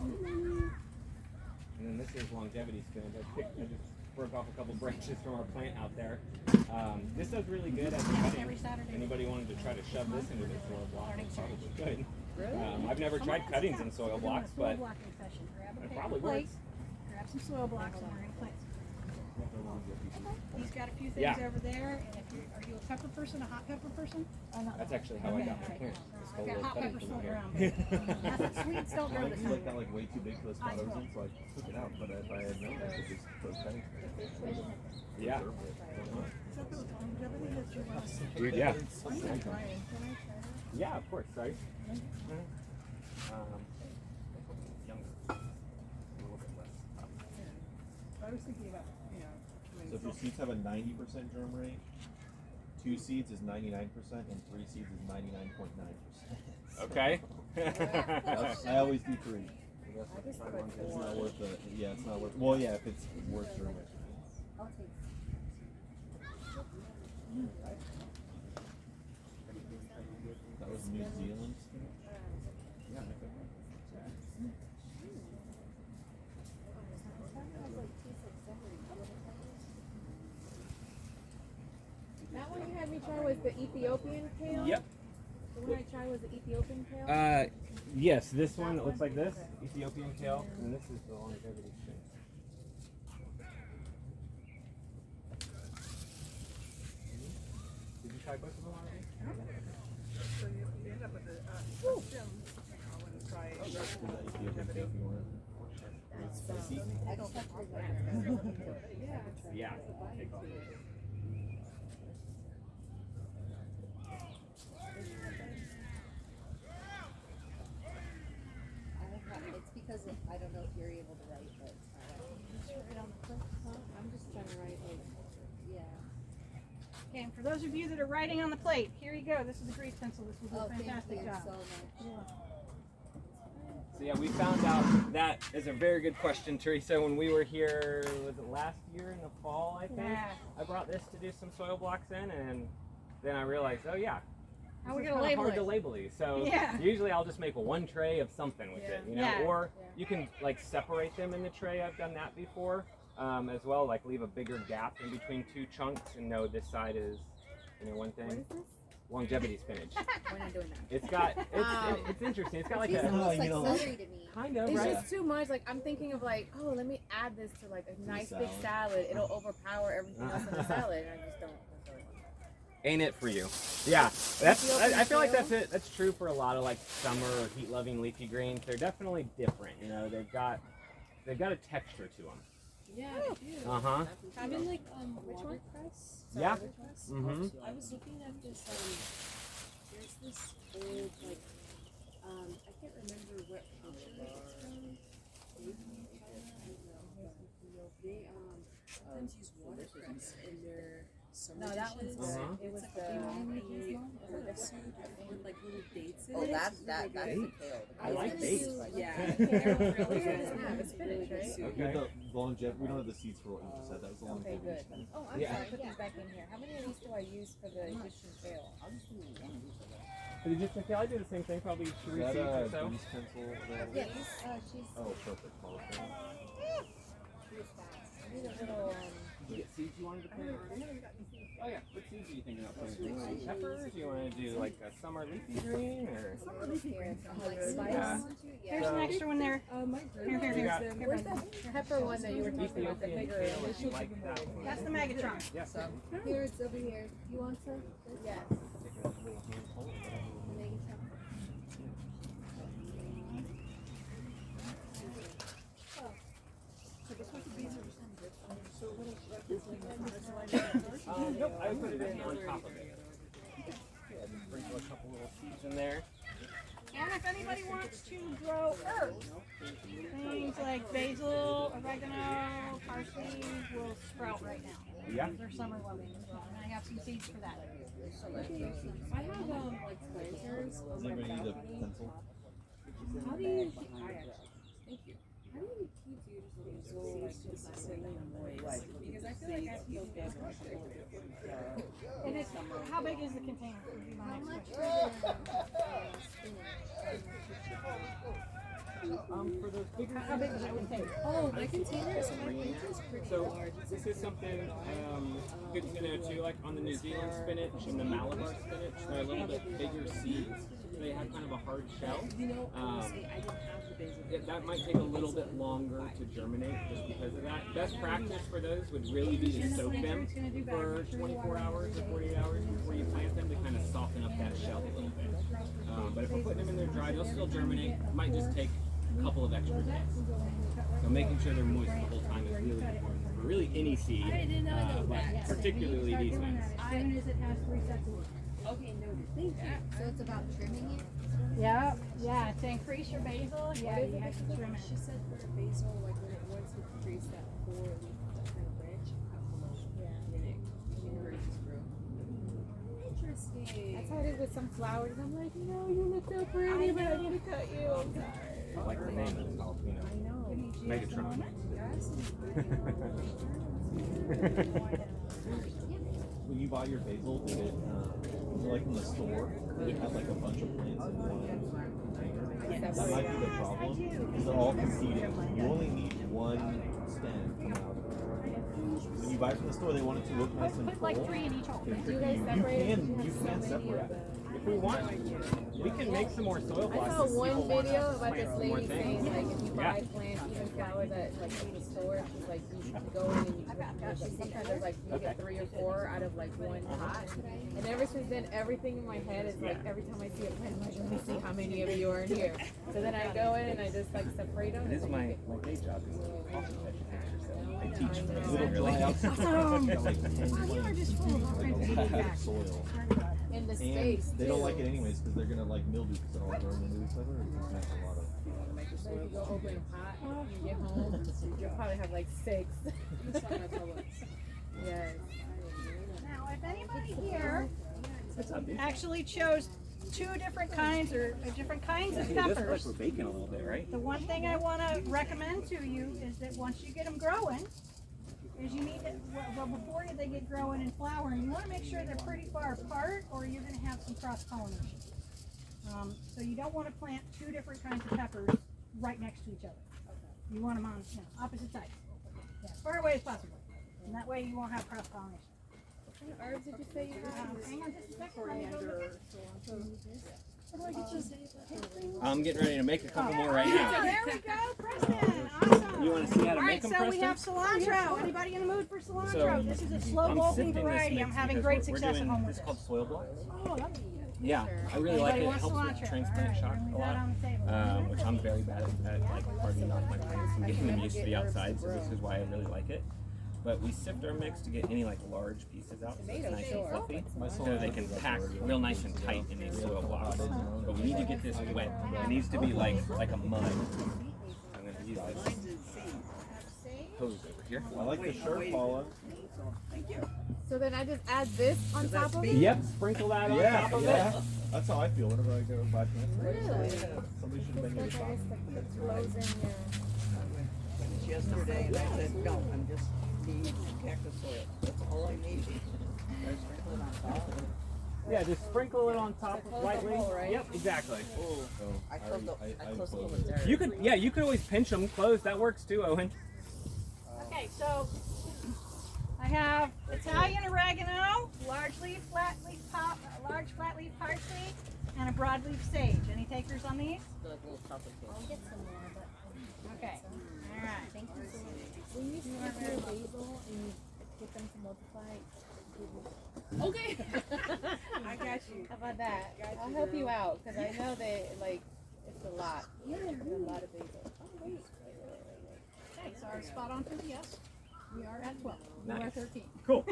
And then this is longevity spinach. I just broke off a couple branches from our plant out there. This does really good as a cutting. Every Saturday. Anybody wanted to try to shove this into their soil block, it's probably good. I've never tried cuttings in soil blocks, Soil but blocking session. Grab a it paper probably plate, works. grab some soil blocks, and we're going to plant some. He's got a few things Yeah. over there. And if you are you a pepper person, a hot pepper person? Or not? That's actually how I got my plant. Just I've stole got a hot cutting peppers from floating here. around. Nothing sweets don't grow this Mine time. got like way too big for the spot I was in, so I took it out. But if I had known, I could just throw cuttings. Yeah. Is that the longevity that you want? Dude, yeah. I'm gonna try it. Can I try it? Yeah, of course, sorry. Younger. A little bit less. I was thinking about, So if your seeds have a 90% germ rate, 2 seeds is 99%, and 3 seeds is 99.9%. Okay. I always do 3. It's not worth it. Yeah, it's not worth. Well, yeah, if it's worth germ rate. I'll take. That was New Zealand. That one you had me try was the Ethiopian kale? Yep. The one I tried was the Ethiopian kale? Yes, this one it looks like this, Ethiopian kale, and this is the longevity spinach. Did you try both of them already? So you end up with a stem. I wouldn't try it. Is that Ethiopian kale if you want it? Spicy? I don't have to. Yeah. Take off. It's because I don't know if you're able to write, but I'm just trying to write like, yeah. Okay, and for those of you that are writing on the plate, here you go. This is a grease pencil. This will do Oh, a thank fantastic you job. so much. So yeah, we found out that is a very good question, Teresa. When we were here, was it last year in the fall, I think? Yeah. I brought this to do some soil blocks in, and then I realized, oh yeah, How are we this is gonna kinda label hard it? to label these. So Yeah. usually I'll just make one tray of something with it, you know, Yeah. or you can like separate them in the tray. I've done that before as well, like leave a bigger gap in between 2 chunks and know this side is, you know, one What thing. is this? Longevity spinach. We're not doing that. It's got, it's interesting. It's got like It a, looks you like know, celery to me. kind of, It's right? just too much. Like, I'm thinking of like, oh, let me add this to like a nice big salad. It'll overpower everything else in the salad. And I just don't. Ain't it for you? Yeah, that's. I feel like that's it. That's true for a lot of like summer or heat-loving leafy greens. They're definitely different. You know, they've got a texture to them. Yeah, they do. Uh huh. Even like watercress. Yeah. Watercress. Mhm. I was looking at this. There's this old like I can't remember what country it's from. Maybe China. I don't know. They sometimes use watercress in their summer No, that dishes. one's Uh-huh. good. It was It's the like a herb soup with like little dates in Oh, it. that's It's the really good. kale. I like dates. Yeah. What does it have? It's spinach, right? We Okay. have the longevity. We don't have the seeds for what you just said. That was the Okay, longevity. good. Oh, I'm Yeah. sorry. Put these back in here. How many of these do I use for the Egyptian kale? For the Egyptian kale, I do the same thing, probably 3 Is seeds that or a so. grease pencil available? Yes. She's Oh, perfect. fast. Perfect. I need a little. Did you get seeds you wanted to plant already? Oh yeah, what seeds are you thinking of planting? Like peppers? You want to do like a summer leafy green or? Like spice. Yeah. Here's an extra one there. My Here, here, You here. got Here, Where's bud. that pepper one that you were talking about? The Ethiopian bigger. kale, if you like that one. That's the Megatron. Yes. Here, it's over here. You want some? Yes. Take a little handful. Nope, I would put it in on top of it. Yeah, just sprinkle a couple little seeds in there. And if anybody wants to grow herbs, things like basil, oregano, parsley will sprout right now. Yeah. They're summer loving as well. And I have some seeds for that. I have like planters on Does my anybody need a balcony. pencil? How do you keep? I actually. Thank you. How do you keep your basil like consistently moist? Because I feel like I feel basil. It is, how big is the container? Would be my How next much question. For those bigger How big is the container? Oh, my container. So my container is pretty So large. It's this is something good to know too, like on the New Zealand spinach and the Malabar spinach, they're a little bit bigger seeds. They have kind of a hard shell. You know, honestly, I didn't have the basil. That might take a little bit longer to germinate just because of that. Best practice for those would really be to soak them for 24 hours or 48 hours before you plant them to kind of soften up that shell a little bit. But if we're putting them in there dry, they'll still germinate. Might just take a couple of extra days. So making sure they're moist the whole time is really important for really any seed, but particularly these ones. As soon as it has 3 seconds. Okay, no, thank you. So it's about trimming it? Yeah, yeah, to increase your basil, yeah, you have to trim it. She said for the basil, like when it wants to increase that 4-leaf kind of branch, when it encourages growth. Interesting. That's how it is with some flowers. I'm like, no, you look so pretty, but I need to cut you. I'm sorry. Like the name is called, you know, I know. Megatron. When you buy your basil, did it like from the store? Did it have like a bunch of plants in one container? That might be the problem. Because they're all competing. You only need one stem coming out. When you buy it from the store, they want it to look nice and Put full. like 3 in each hole. They're Do you tricking guys you. separate it? You can separate it. If we want, we can make some more soil I blocks. saw if one people want video us to about plant this some more lady things. saying like if you Yeah. buy plants, even flowers at like from the store, she's like you can go in and you can sometimes there's like you get 3 or 4 out of like one pot. And ever since then everything in my head is like every time I see a plant, I'm like, let me see how many of you are in here. So then I go in and I just like separate them. This is my day job is coffee educator, so I teach for this It'll thing really. dry out so Awesome. got like 10 Wow, you are just full of all like kinds of a lot feedback. of soil. in the And States they don't like too. it anyways because they're gonna like mildew because they're all grown into each other. It's just a lot of So if you go open a pot and you get home, you'll probably have like 6. Yes. Now, if anybody here actually chose 2 different kinds or different kinds of This looks like peppers, we're baking a little bit, right? the one thing I want to recommend to you is that once you get them growing, is you need to, well, before they get growing and flowering, you want to make sure they're pretty far apart or you're going to have some cross-pollination. So you don't want to plant 2 different kinds of peppers right next to each other. You want them on opposite sides. Yeah, as far away as possible. And that way you won't have cross-pollination. What kind of herbs did you say you had? Hang on just a second. let me go look. I'm getting ready to make a couple more right So now. there we go, Preston. Awesome. You want to see how to All right, make them, so we Preston? have cilantro. Anybody in the mood for cilantro? So, This is a slow I'm bulking sifting this variety. mix I'm having because great we're success at doing home this with called this. soil blocks. Oh, that's Yeah, I really like it. It Anybody helps wants with cilantro? transplant All shock right, a leave that lot, on the table. which I'm very bad at like hardly knock my plants and getting them used to the outside. So this is why I really like it. But we sift our mix to get any like large pieces out, so it's nice and fluffy, so they can pack real nice and tight in these soil blocks. But we need to get this wet. It needs to be like a mud. I'm going to use this hose over here. I like the shirt, Paula. So then I just add this on top of it? Yep, sprinkle that on Yeah, top of yeah. it. That's how I feel whenever I go to buy plants. Really? Somebody should It's make me a like, I shot. guess, the flows in your... Finished yesterday, and I said, no, I'm just need cactus soil. That's all I need. I sprinkle it on top. Yeah, just sprinkle it on top close the lightly. hole, right? Yep, exactly. Oh, So I closed the, I closed the hole closed with it. dirt. You could, yeah, you could always pinch them closed. That works too, Owen. Okay, so I have Italian oregano, large flat leaf parsley, and a broadleaf sage. Any takers on these? The little chocolate cake. I'll get some more, but Okay. All right. thank you so much. When you stick your basil and you get them to multiply, Okay. I got you. how about that? I'll help you out because I know that like it's a lot. It's a lot of basil. Oh wait. Okay, so our spot on for the yes. We are at 12. We are Nice. at 13. Cool.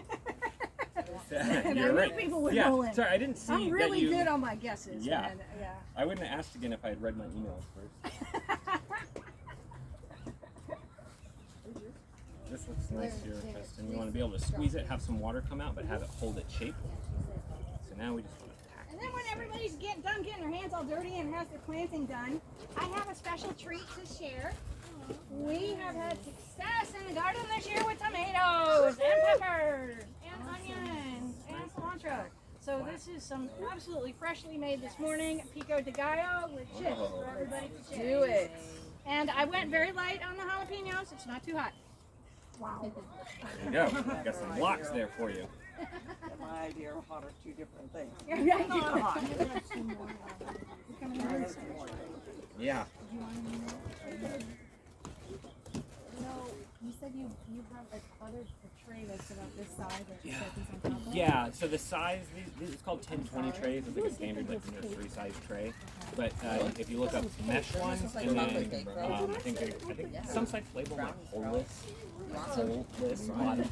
And I You're knew right. people would Yeah, roll in. sorry, I didn't see I'm really that you. good on my guesses. Yeah. And, yeah. I wouldn't have asked again if I had read my emails first. This looks nice here, Kristen. You want to be able to squeeze it, have some water come out, but have it hold its shape. So now we just want to pack. And then when everybody's done getting their hands all dirty and has their planting done, I have a special treat to share. We have had success in the garden this year with tomatoes and peppers and onions and cilantro. So this is some absolutely freshly made this morning pico de gallo with chips for everybody to share. Do it. And I went very light on the jalapenos. It's not too hot. Wow. There you go. Got some blocks there for you. My idea of hot are two different things. Yeah, right. Yeah. So you said you have a tray that's about this size that you set these on top of? Yeah, so the size, it's called 1020 trays. It's like a standard like nursery size tray. But if you look up mesh ones, and then I think some sites label them like holeless bottom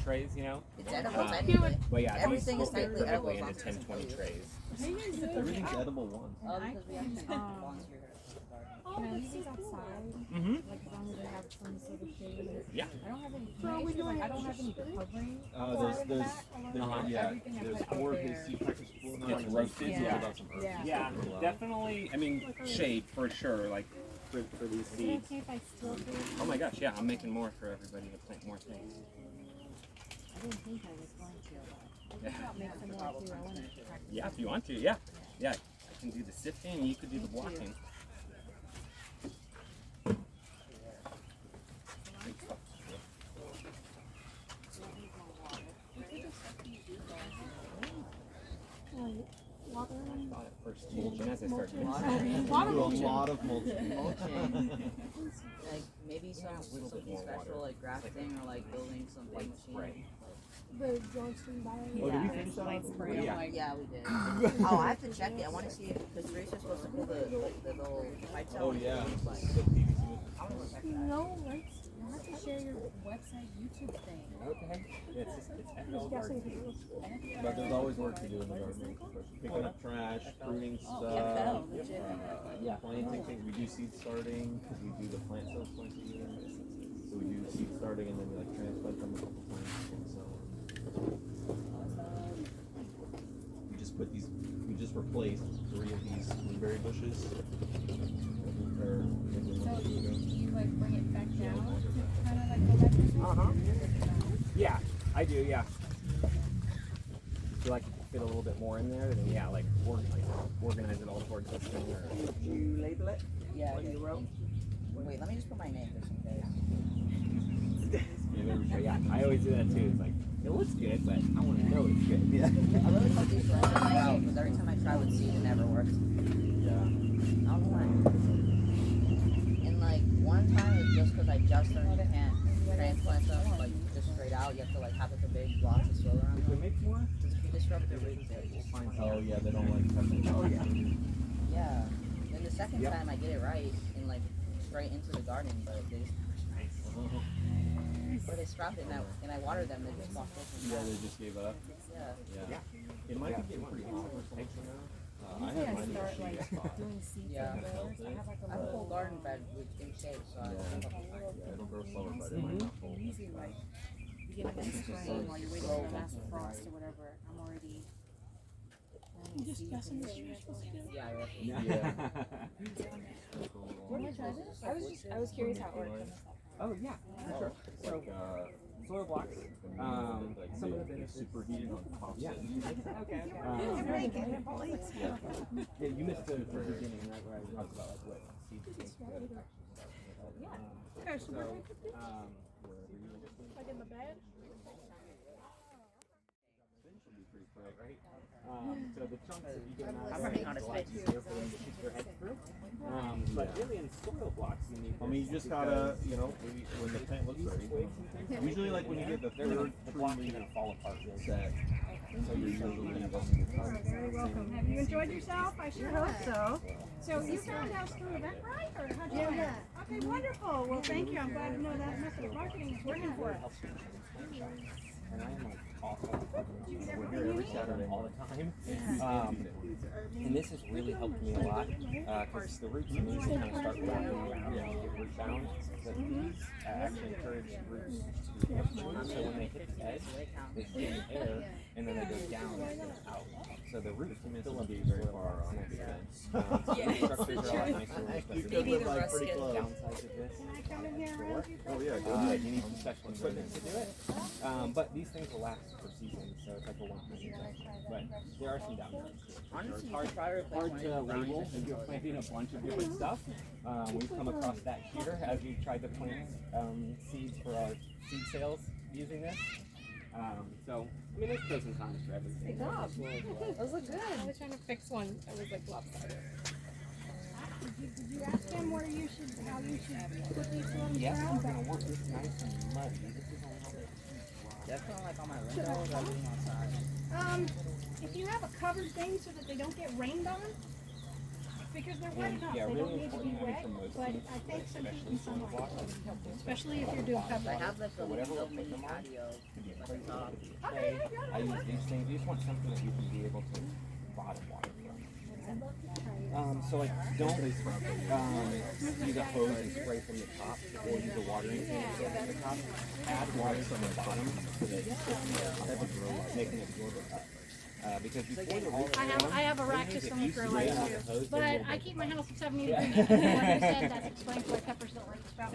trays, you know. It's edible, Um, technically. But yeah, Everything these is will fit technically edible perfectly as into long as 1020 trays. Everything's edible once. Oh, because we have to volunteer. Can I leave these outside? Mm-hmm. Like as long as they have some sort of shade? Yeah. I don't have any. My issue is, like, I don't have any covering. There's more of his seed practice before. It's roasted, Yeah. yeah. About some herbs. Yeah, definitely. I mean, shade for sure. Like for these Is it seeds. okay if I still do it? Oh my gosh, yeah, I'm making more for everybody to plant more things. I didn't think I was going to. Yeah. I'll make some more too. I want to practice. Yeah, if you want to, yeah. Yeah, I can do the sifting, you could do the blocking. I thought at first mulching as I started Do a lot of mulching. Like maybe something special, like grafting or like building something Light machine. spray. The Johnson Bio. Oh, did we finish that? Light spray. Yeah. Yeah, we did. Oh, I have to check it. I want to see if because Teresa's supposed to pull the little pipes out. Oh yeah. No, let's not to share your website YouTube thing. Okay. It's FL garden. But there's always work to do in the garden. Picking up trash, pruning stuff. FL, legit. Yeah. Planting things. We do seed starting because we do the plant cells twice a year. So we do seed starting and then we like transplant them a couple times and so we just put these. We just replaced 3 of these blueberry bushes. So you like bring it back down to kind of like go back to Yeah, I do, yeah. If you like it to fit a little bit more in there, then yeah, like organize it all towards this thing. Or... Did you label it? Yeah. What you wrote? Wait, let me just put my name just in case. Yeah, I always do that too. It's like, it looks good, but I want to know it's good. Yeah. I really hope these don't work out because every time I try with seed, it never works. Yeah. I don't know why. And like one time it's just because I just learned you can't transplant them like just straight out. You have to like have like a big block of soil around If we them. make more, Because if you disrupt their roots, we'll find some. Oh yeah, they don't like touching. Oh yeah. yeah. Then the second Yep. time I get it right and like straight into the garden, but they just or they sprouted and I watered them, they just walked over. Yeah, they just gave up. Yeah. Yeah. It might be getting pretty hot or something now. I Usually have I mine in the start shade like spot. doing seeds Yeah. indoors. I have like I a have a little whole garden bed with in shade, so I Yeah. have a Yeah, it'll grow slower, but it might not hold. easy like you beginning of the spring while you're waiting for the last frost or whatever. I'm already. You just guessing what you're supposed to do. Yeah. I was curious how it worked. Oh yeah, sure. So soil blocks. Some of them are superheated on top. Yeah. Okay. Yeah, you missed the beginning, right, where I talked about like what seeds and stuff. Yeah. Okay, so where do I put this? Like in the bed? Should be pretty quick, right? So the chunks that you get out I'm of running it, out of it's a lot space. easier for them to keep their heads through. But really in soil blocks you need. I mean, you just gotta, you know, when the plant looks ready. Usually, like when you get the third the blocks are gonna fall apart really set, so you're usually gonna go. Very welcome. Have you enjoyed yourself? I sure hope so. So you found us through Eventbrite, or how'd you find us? Okay, wonderful. Well, thank you. I'm glad to know that method of marketing is working for us. And I am like awful. We're We're here every Saturday all the time. And this has really helped me a lot because the roots immediately kind of start wrapping around and get root bound. But these actually encourage roots to be pushed through. So when they hit the edge, they get air and then they go down and out. So the roots can still be very far on it. The structures are a lot nicer. You could live like pretty close. Downsides of this. Can I come in here and you? Oh yeah, go You need some special equipment to do it. But these things will last for seasons, so it's like a one-time thing. But there are some downsides. Honestly, It's you hard, should try to replace hard to label if you're planting a bunch of different stuff. We've come across that here as we've tried to plant seeds for our seed sales using this. So, I mean, there's pros and cons for everything. Good job. Those look good. I was trying to fix one. I was like lopsided. Did you ask them where you should, how you should put these on the Yeah, ground? we're gonna want this nice and muddy. This is all Definitely like on my windows or everything outside. If you have a covered thing so that they don't get rained on, because they're wet enough, yeah, they really don't need to be important wet, for most but seeds, I think some heat especially and soil sunlight blocks. would be helpful, especially if you're doing I pepper. have like a whatever little will mini take them off. patio at the top. Okay, yeah, yeah, I use these things. You just want something that you can be able to bottom water from. So like don't use a hose and spray from the top or use a watering can from the top. Add water from the bottom so that they can absorb it. Because before the roots I have a rack system for spray light out too, the hose, but they will I keep my house at 70 degrees. Like I said, that explains why peppers don't like the spout.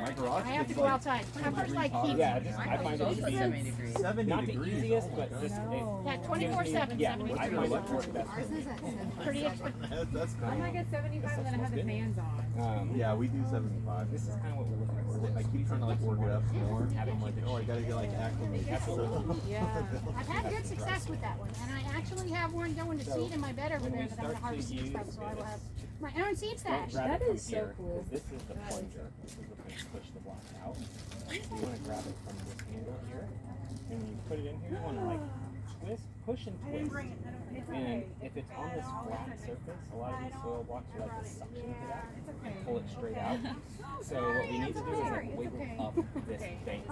My garage I have to is go like outside. Peppers like heat. yeah, just, I find it to be 70 degrees. 70 not the degrees. easiest, but just Yeah, 24/7, yeah, 70 I degrees. find it works best for me. Pretty expensive. That's I'm cool. like at 75 and then I have the fans on. Yeah, we do 75. This is kind of what we're looking for. I keep trying to like work it up more. I'm like, oh, I gotta get like acclimated. Yeah. I've had good success with that one, and I actually have one going to seed in my bed over there that I'm gonna harvest seeds from, so I will have my own seed stash. That is so cool. This is the plunger. This is the thing to push the block out. You want to grab it from this handle here, and when you put it in here, you want to like twist, push and I didn't twist. bring it, I don't, it's And okay. if it's on this flat surface, a lot of these soil blocks are like to suction to that and pull it straight out. So what we need to do is like wiggle up this bank,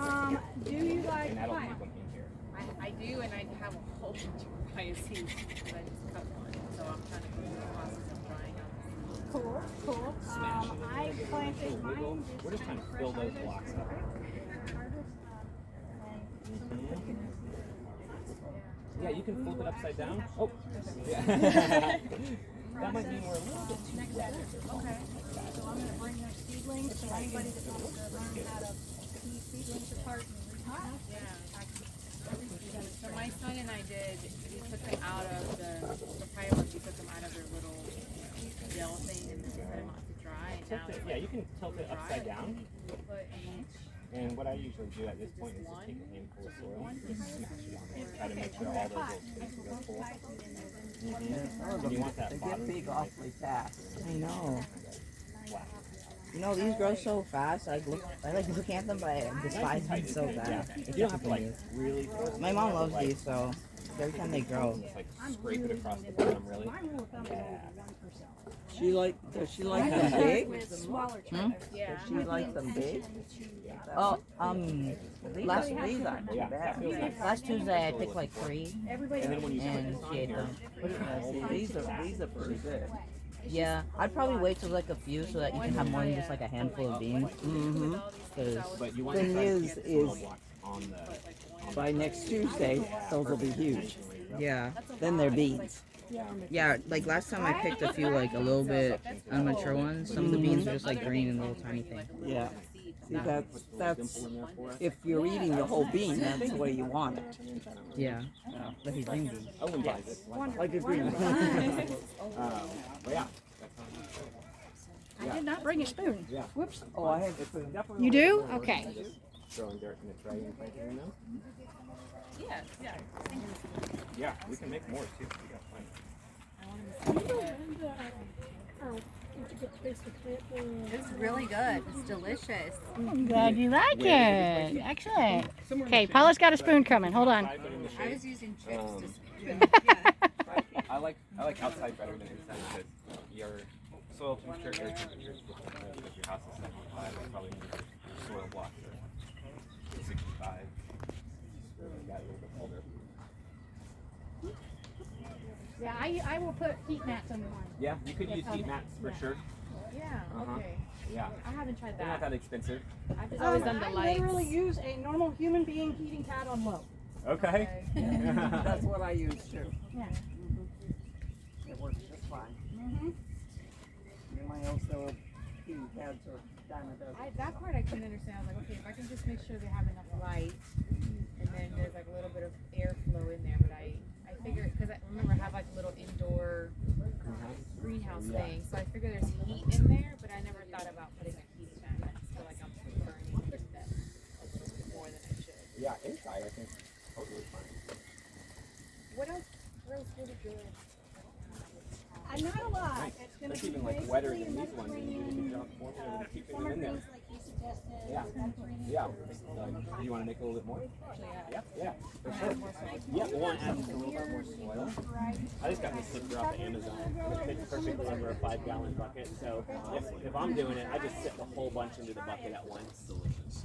Do you like and that'll keep pineapple? them in here. I do, and I have a whole bunch of papaya seeds because I just cut one. So I'm trying to go through the process of drying them. Cool, cool. I planted mine. We're just trying to fill those blocks up. Yeah, you can flip it upside down. Oh, yeah. That might mean we're a little bit too wet. Okay. So I'm gonna bring their seedlings, so anybody that wants to learn how to tease seedlings apart and repot. So my son and I did, we took them out of the papaya ones, we took them out of their little gel thing and then set them out to dry. And now it's Yeah, you can tilt it upside down. put in each. And what I usually do at this point is just take a handful of soil and just smash it on there. Try to make sure all those little spaces are full. And you want that They bottom get big to be awfully fast. I know. flat. You know, these grow so fast. I like looking at them, but I despise them so bad. You don't have to like really. My mom loves these, so every time they grow. Just like scrape it across the bottom, really. My rule of thumb is over 1%. Does she like them big? With smaller Hmm? tomatoes. Yeah. Does she like them big? Oh, last These aren't too Yeah, bad. that feels like Last Tuesday I picked like 3, Everybody. And then when you put and this on she ate here, them. These are pretty good. Yeah, I'd probably wait till like a few so that you can have more than just like a handful of beans. Mm-hmm. Because but you want Thing to try to is- keep the soil is- blocks on the. By next Tuesday, those will be huge. Yeah. Then they're beans. Yeah, like last time I picked a few like a little bit immature ones. Some of the beans are just like green and little tiny things. Yeah. See, that's if you're eating the whole bean, that's the way you want it. Yeah. Like a green bean. I wouldn't buy this. Like a green bean. But yeah. I did not bring a spoon. Yeah. Whoops. Oh, I have. It's definitely You do? Okay. Just throwing dirt in the tray and planting them. Yeah, yeah. Yeah, we can make more too. We got plenty. It's really good. It's delicious. I'm glad you like it. Excellent. Okay, Paula's got a spoon coming. Hold on. Outside, but in the I shade. was using chips to I like outside better than inside because your soil temperature, air temperature is different. If your house is 75, it's probably your soil blocks are 65. Really got a little bit colder. Yeah, I will put heat mats under mine. Yeah, you could use heat mats for sure. Yeah, okay. Yeah, I haven't tried they're not that. that expensive. I've just always done the I lights. literally use a normal human being heating pad on low. Okay. That's what I use too. Yeah. It works just fine. Mm-hmm. In my house, there were heating pads or dime a dozen. That part I couldn't understand. I was like, okay, if I can just make sure they have enough light, and then there's like a little bit of airflow in there. But I figured, because I remember I have like a little indoor greenhouse thing, so I figure there's heat in there, but I never thought about putting a heat fan. I just feel like I'm burning them a little bit more than I should. Yeah, inside I think totally fine. What else would it do? Not a lot. It's going It's to be even like wetter than these ones, and you do a good job forming and keeping them in there. like you suggested. Yeah, yeah. Do you want to make a little bit more? Yeah, yeah, for sure. Yeah, we want to add just a little bit more soil. I just got this slipper off of Amazon. It fits perfectly under a 5-gallon bucket. So if I'm doing it, I just sip a whole bunch into the bucket at once. Delicious.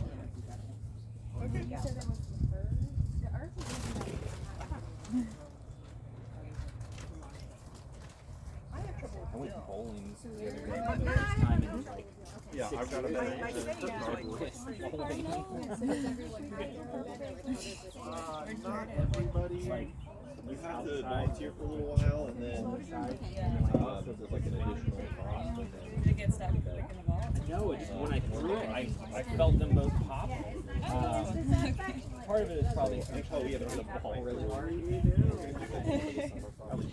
I went bowling the other day for the first time in like Yeah, I've got a Not everybody. You have to volunteer for a little while, and then there's like an additional cost. Did it get stuck like in the ball? No, just when I threw it, I felt them both pop. Part of it is probably we have the ball really hard. Probably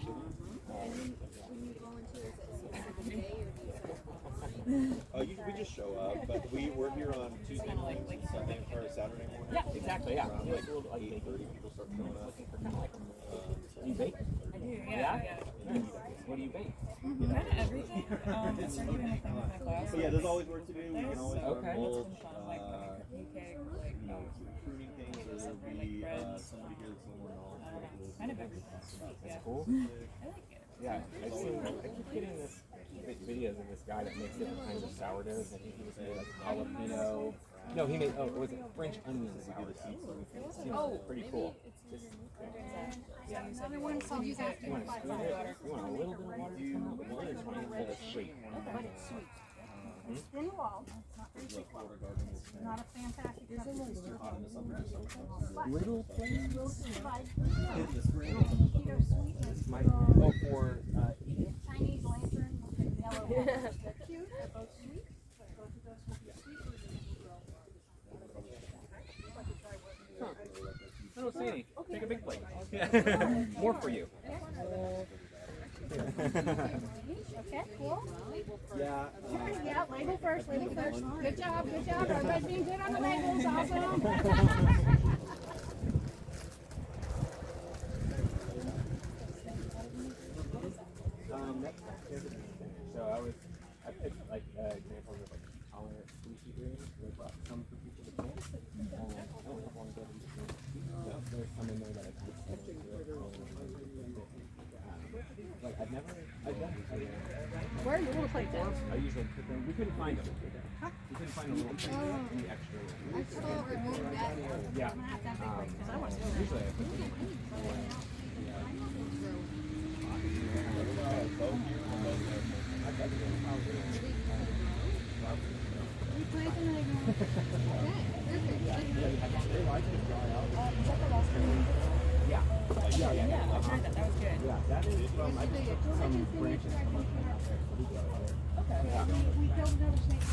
We just show up, but we're here on Tuesday mornings, Sunday or Saturday mornings. Yeah, exactly. Yeah. Around like 8:30, people start showing up. Do you bake? I do, yeah. Nice. What do you bake? Kind of everything. I started doing a thing with my class. But yeah, there's always work to do. We can always Okay. mulch, It's been fun, like cake, like you know, pruning things, or there'll be somebody here that's a little more knowledgeable. kind of everything. Yeah. Cool. I like it. Yeah, I keep getting this videos of this guy that makes different kinds of sourdoughs. I think he just made like jalapeno. No, he made was it French onion sourdough? Seems pretty cool. Just, yeah. Everyone You want to squeeze it? You want a little bit of water to come out, or just want it full of sweet? But it's sweet. It's thin wall. It's not very thick wall. It's not a fantastic Little place? keto sweetness. Oh, for eating? Chinese lantern with the yellow ones. They're cute. They're both sweet. But both of those will be sweet. I don't see any. Take a big plate. More for you. Okay, cool. Yeah. Yeah, label first, label first. Good job, good job. Everybody's being good on the labels. Awesome. I picked like examples of like tolerant sushi greens. They brought some for people to plant. I don't know if I want to go to the there's some in there that I kind of like I've done Where are your little plates at? I usually put them. We couldn't find them. We couldn't find a little plate. The extra one. Yeah. Usually I put them in my Yeah, yeah, Yeah, I uh-huh. tried that. That was good. Yeah, that is from, I think some branches from up out there. So we go out there. Okay. Yeah. We killed another snake.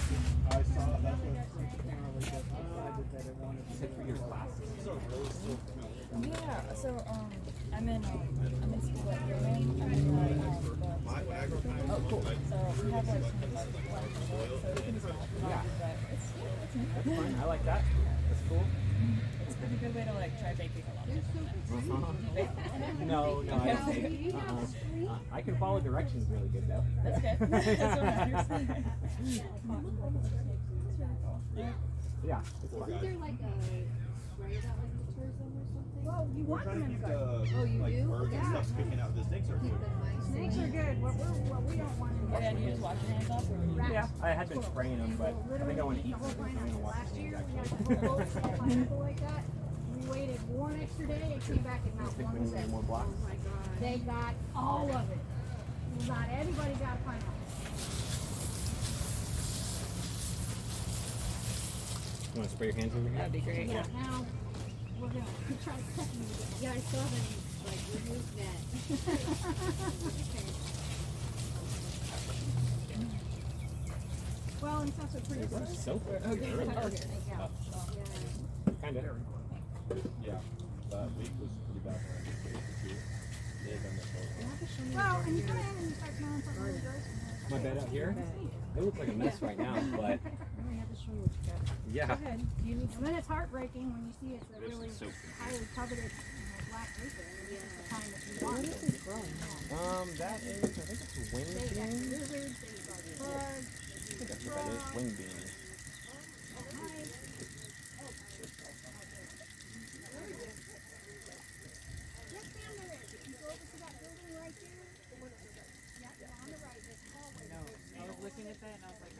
I saw that's what Is it for your classes? Yeah, so I'm in school at Yearman. I'm in Oh, cool. so we have like some so we can just Yeah. but it's neat. That's fun. I like that. That's cool. It's a pretty good way to like try baking a lot. No, I don't. I can follow directions really good though. That's good. That's what matters. Yeah, it's fun. Isn't there like a spray about like the tourism or something? Well, you want them in the garden. Oh, you like do? birds and Yeah. stuff picking out. The snakes are Keep cool. them nice. Snakes are good. What we don't want in Yeah, and you just wash your hands off. Or Yeah, I had been spraying them, but I think I want to eat them. So I'm gonna watch Last the year, games we had actually. a whole boat full of pineapple like that. We waited one extra day and came back and I not think one we was need there. more blocks. Oh my god. They got all of it. Not everybody got a pineapple. You want to spray your hands over here? that'd be great. Yeah, now we're gonna try to cut them again. Yeah, I saw them like remove that. Well, and stuff are pretty There's good. some soap over Okay. here. Yeah. Kind of. Yeah, that week was pretty bad. They had done that boat. Well, and you come in and you start smelling something really gross. My bed out here. It looks like a mess right now, but yeah. And then it's heartbreaking when you see it's a really highly coveted black reaper. And this is the kind that you want. That is, I think it's wing They got bean. lizards, they got bugs, I think that's what that is, wing bean. mice. Yes, ma'am, there is. If you go over to that building right there, yeah, on the right, this hallway. I was looking at that and I was like,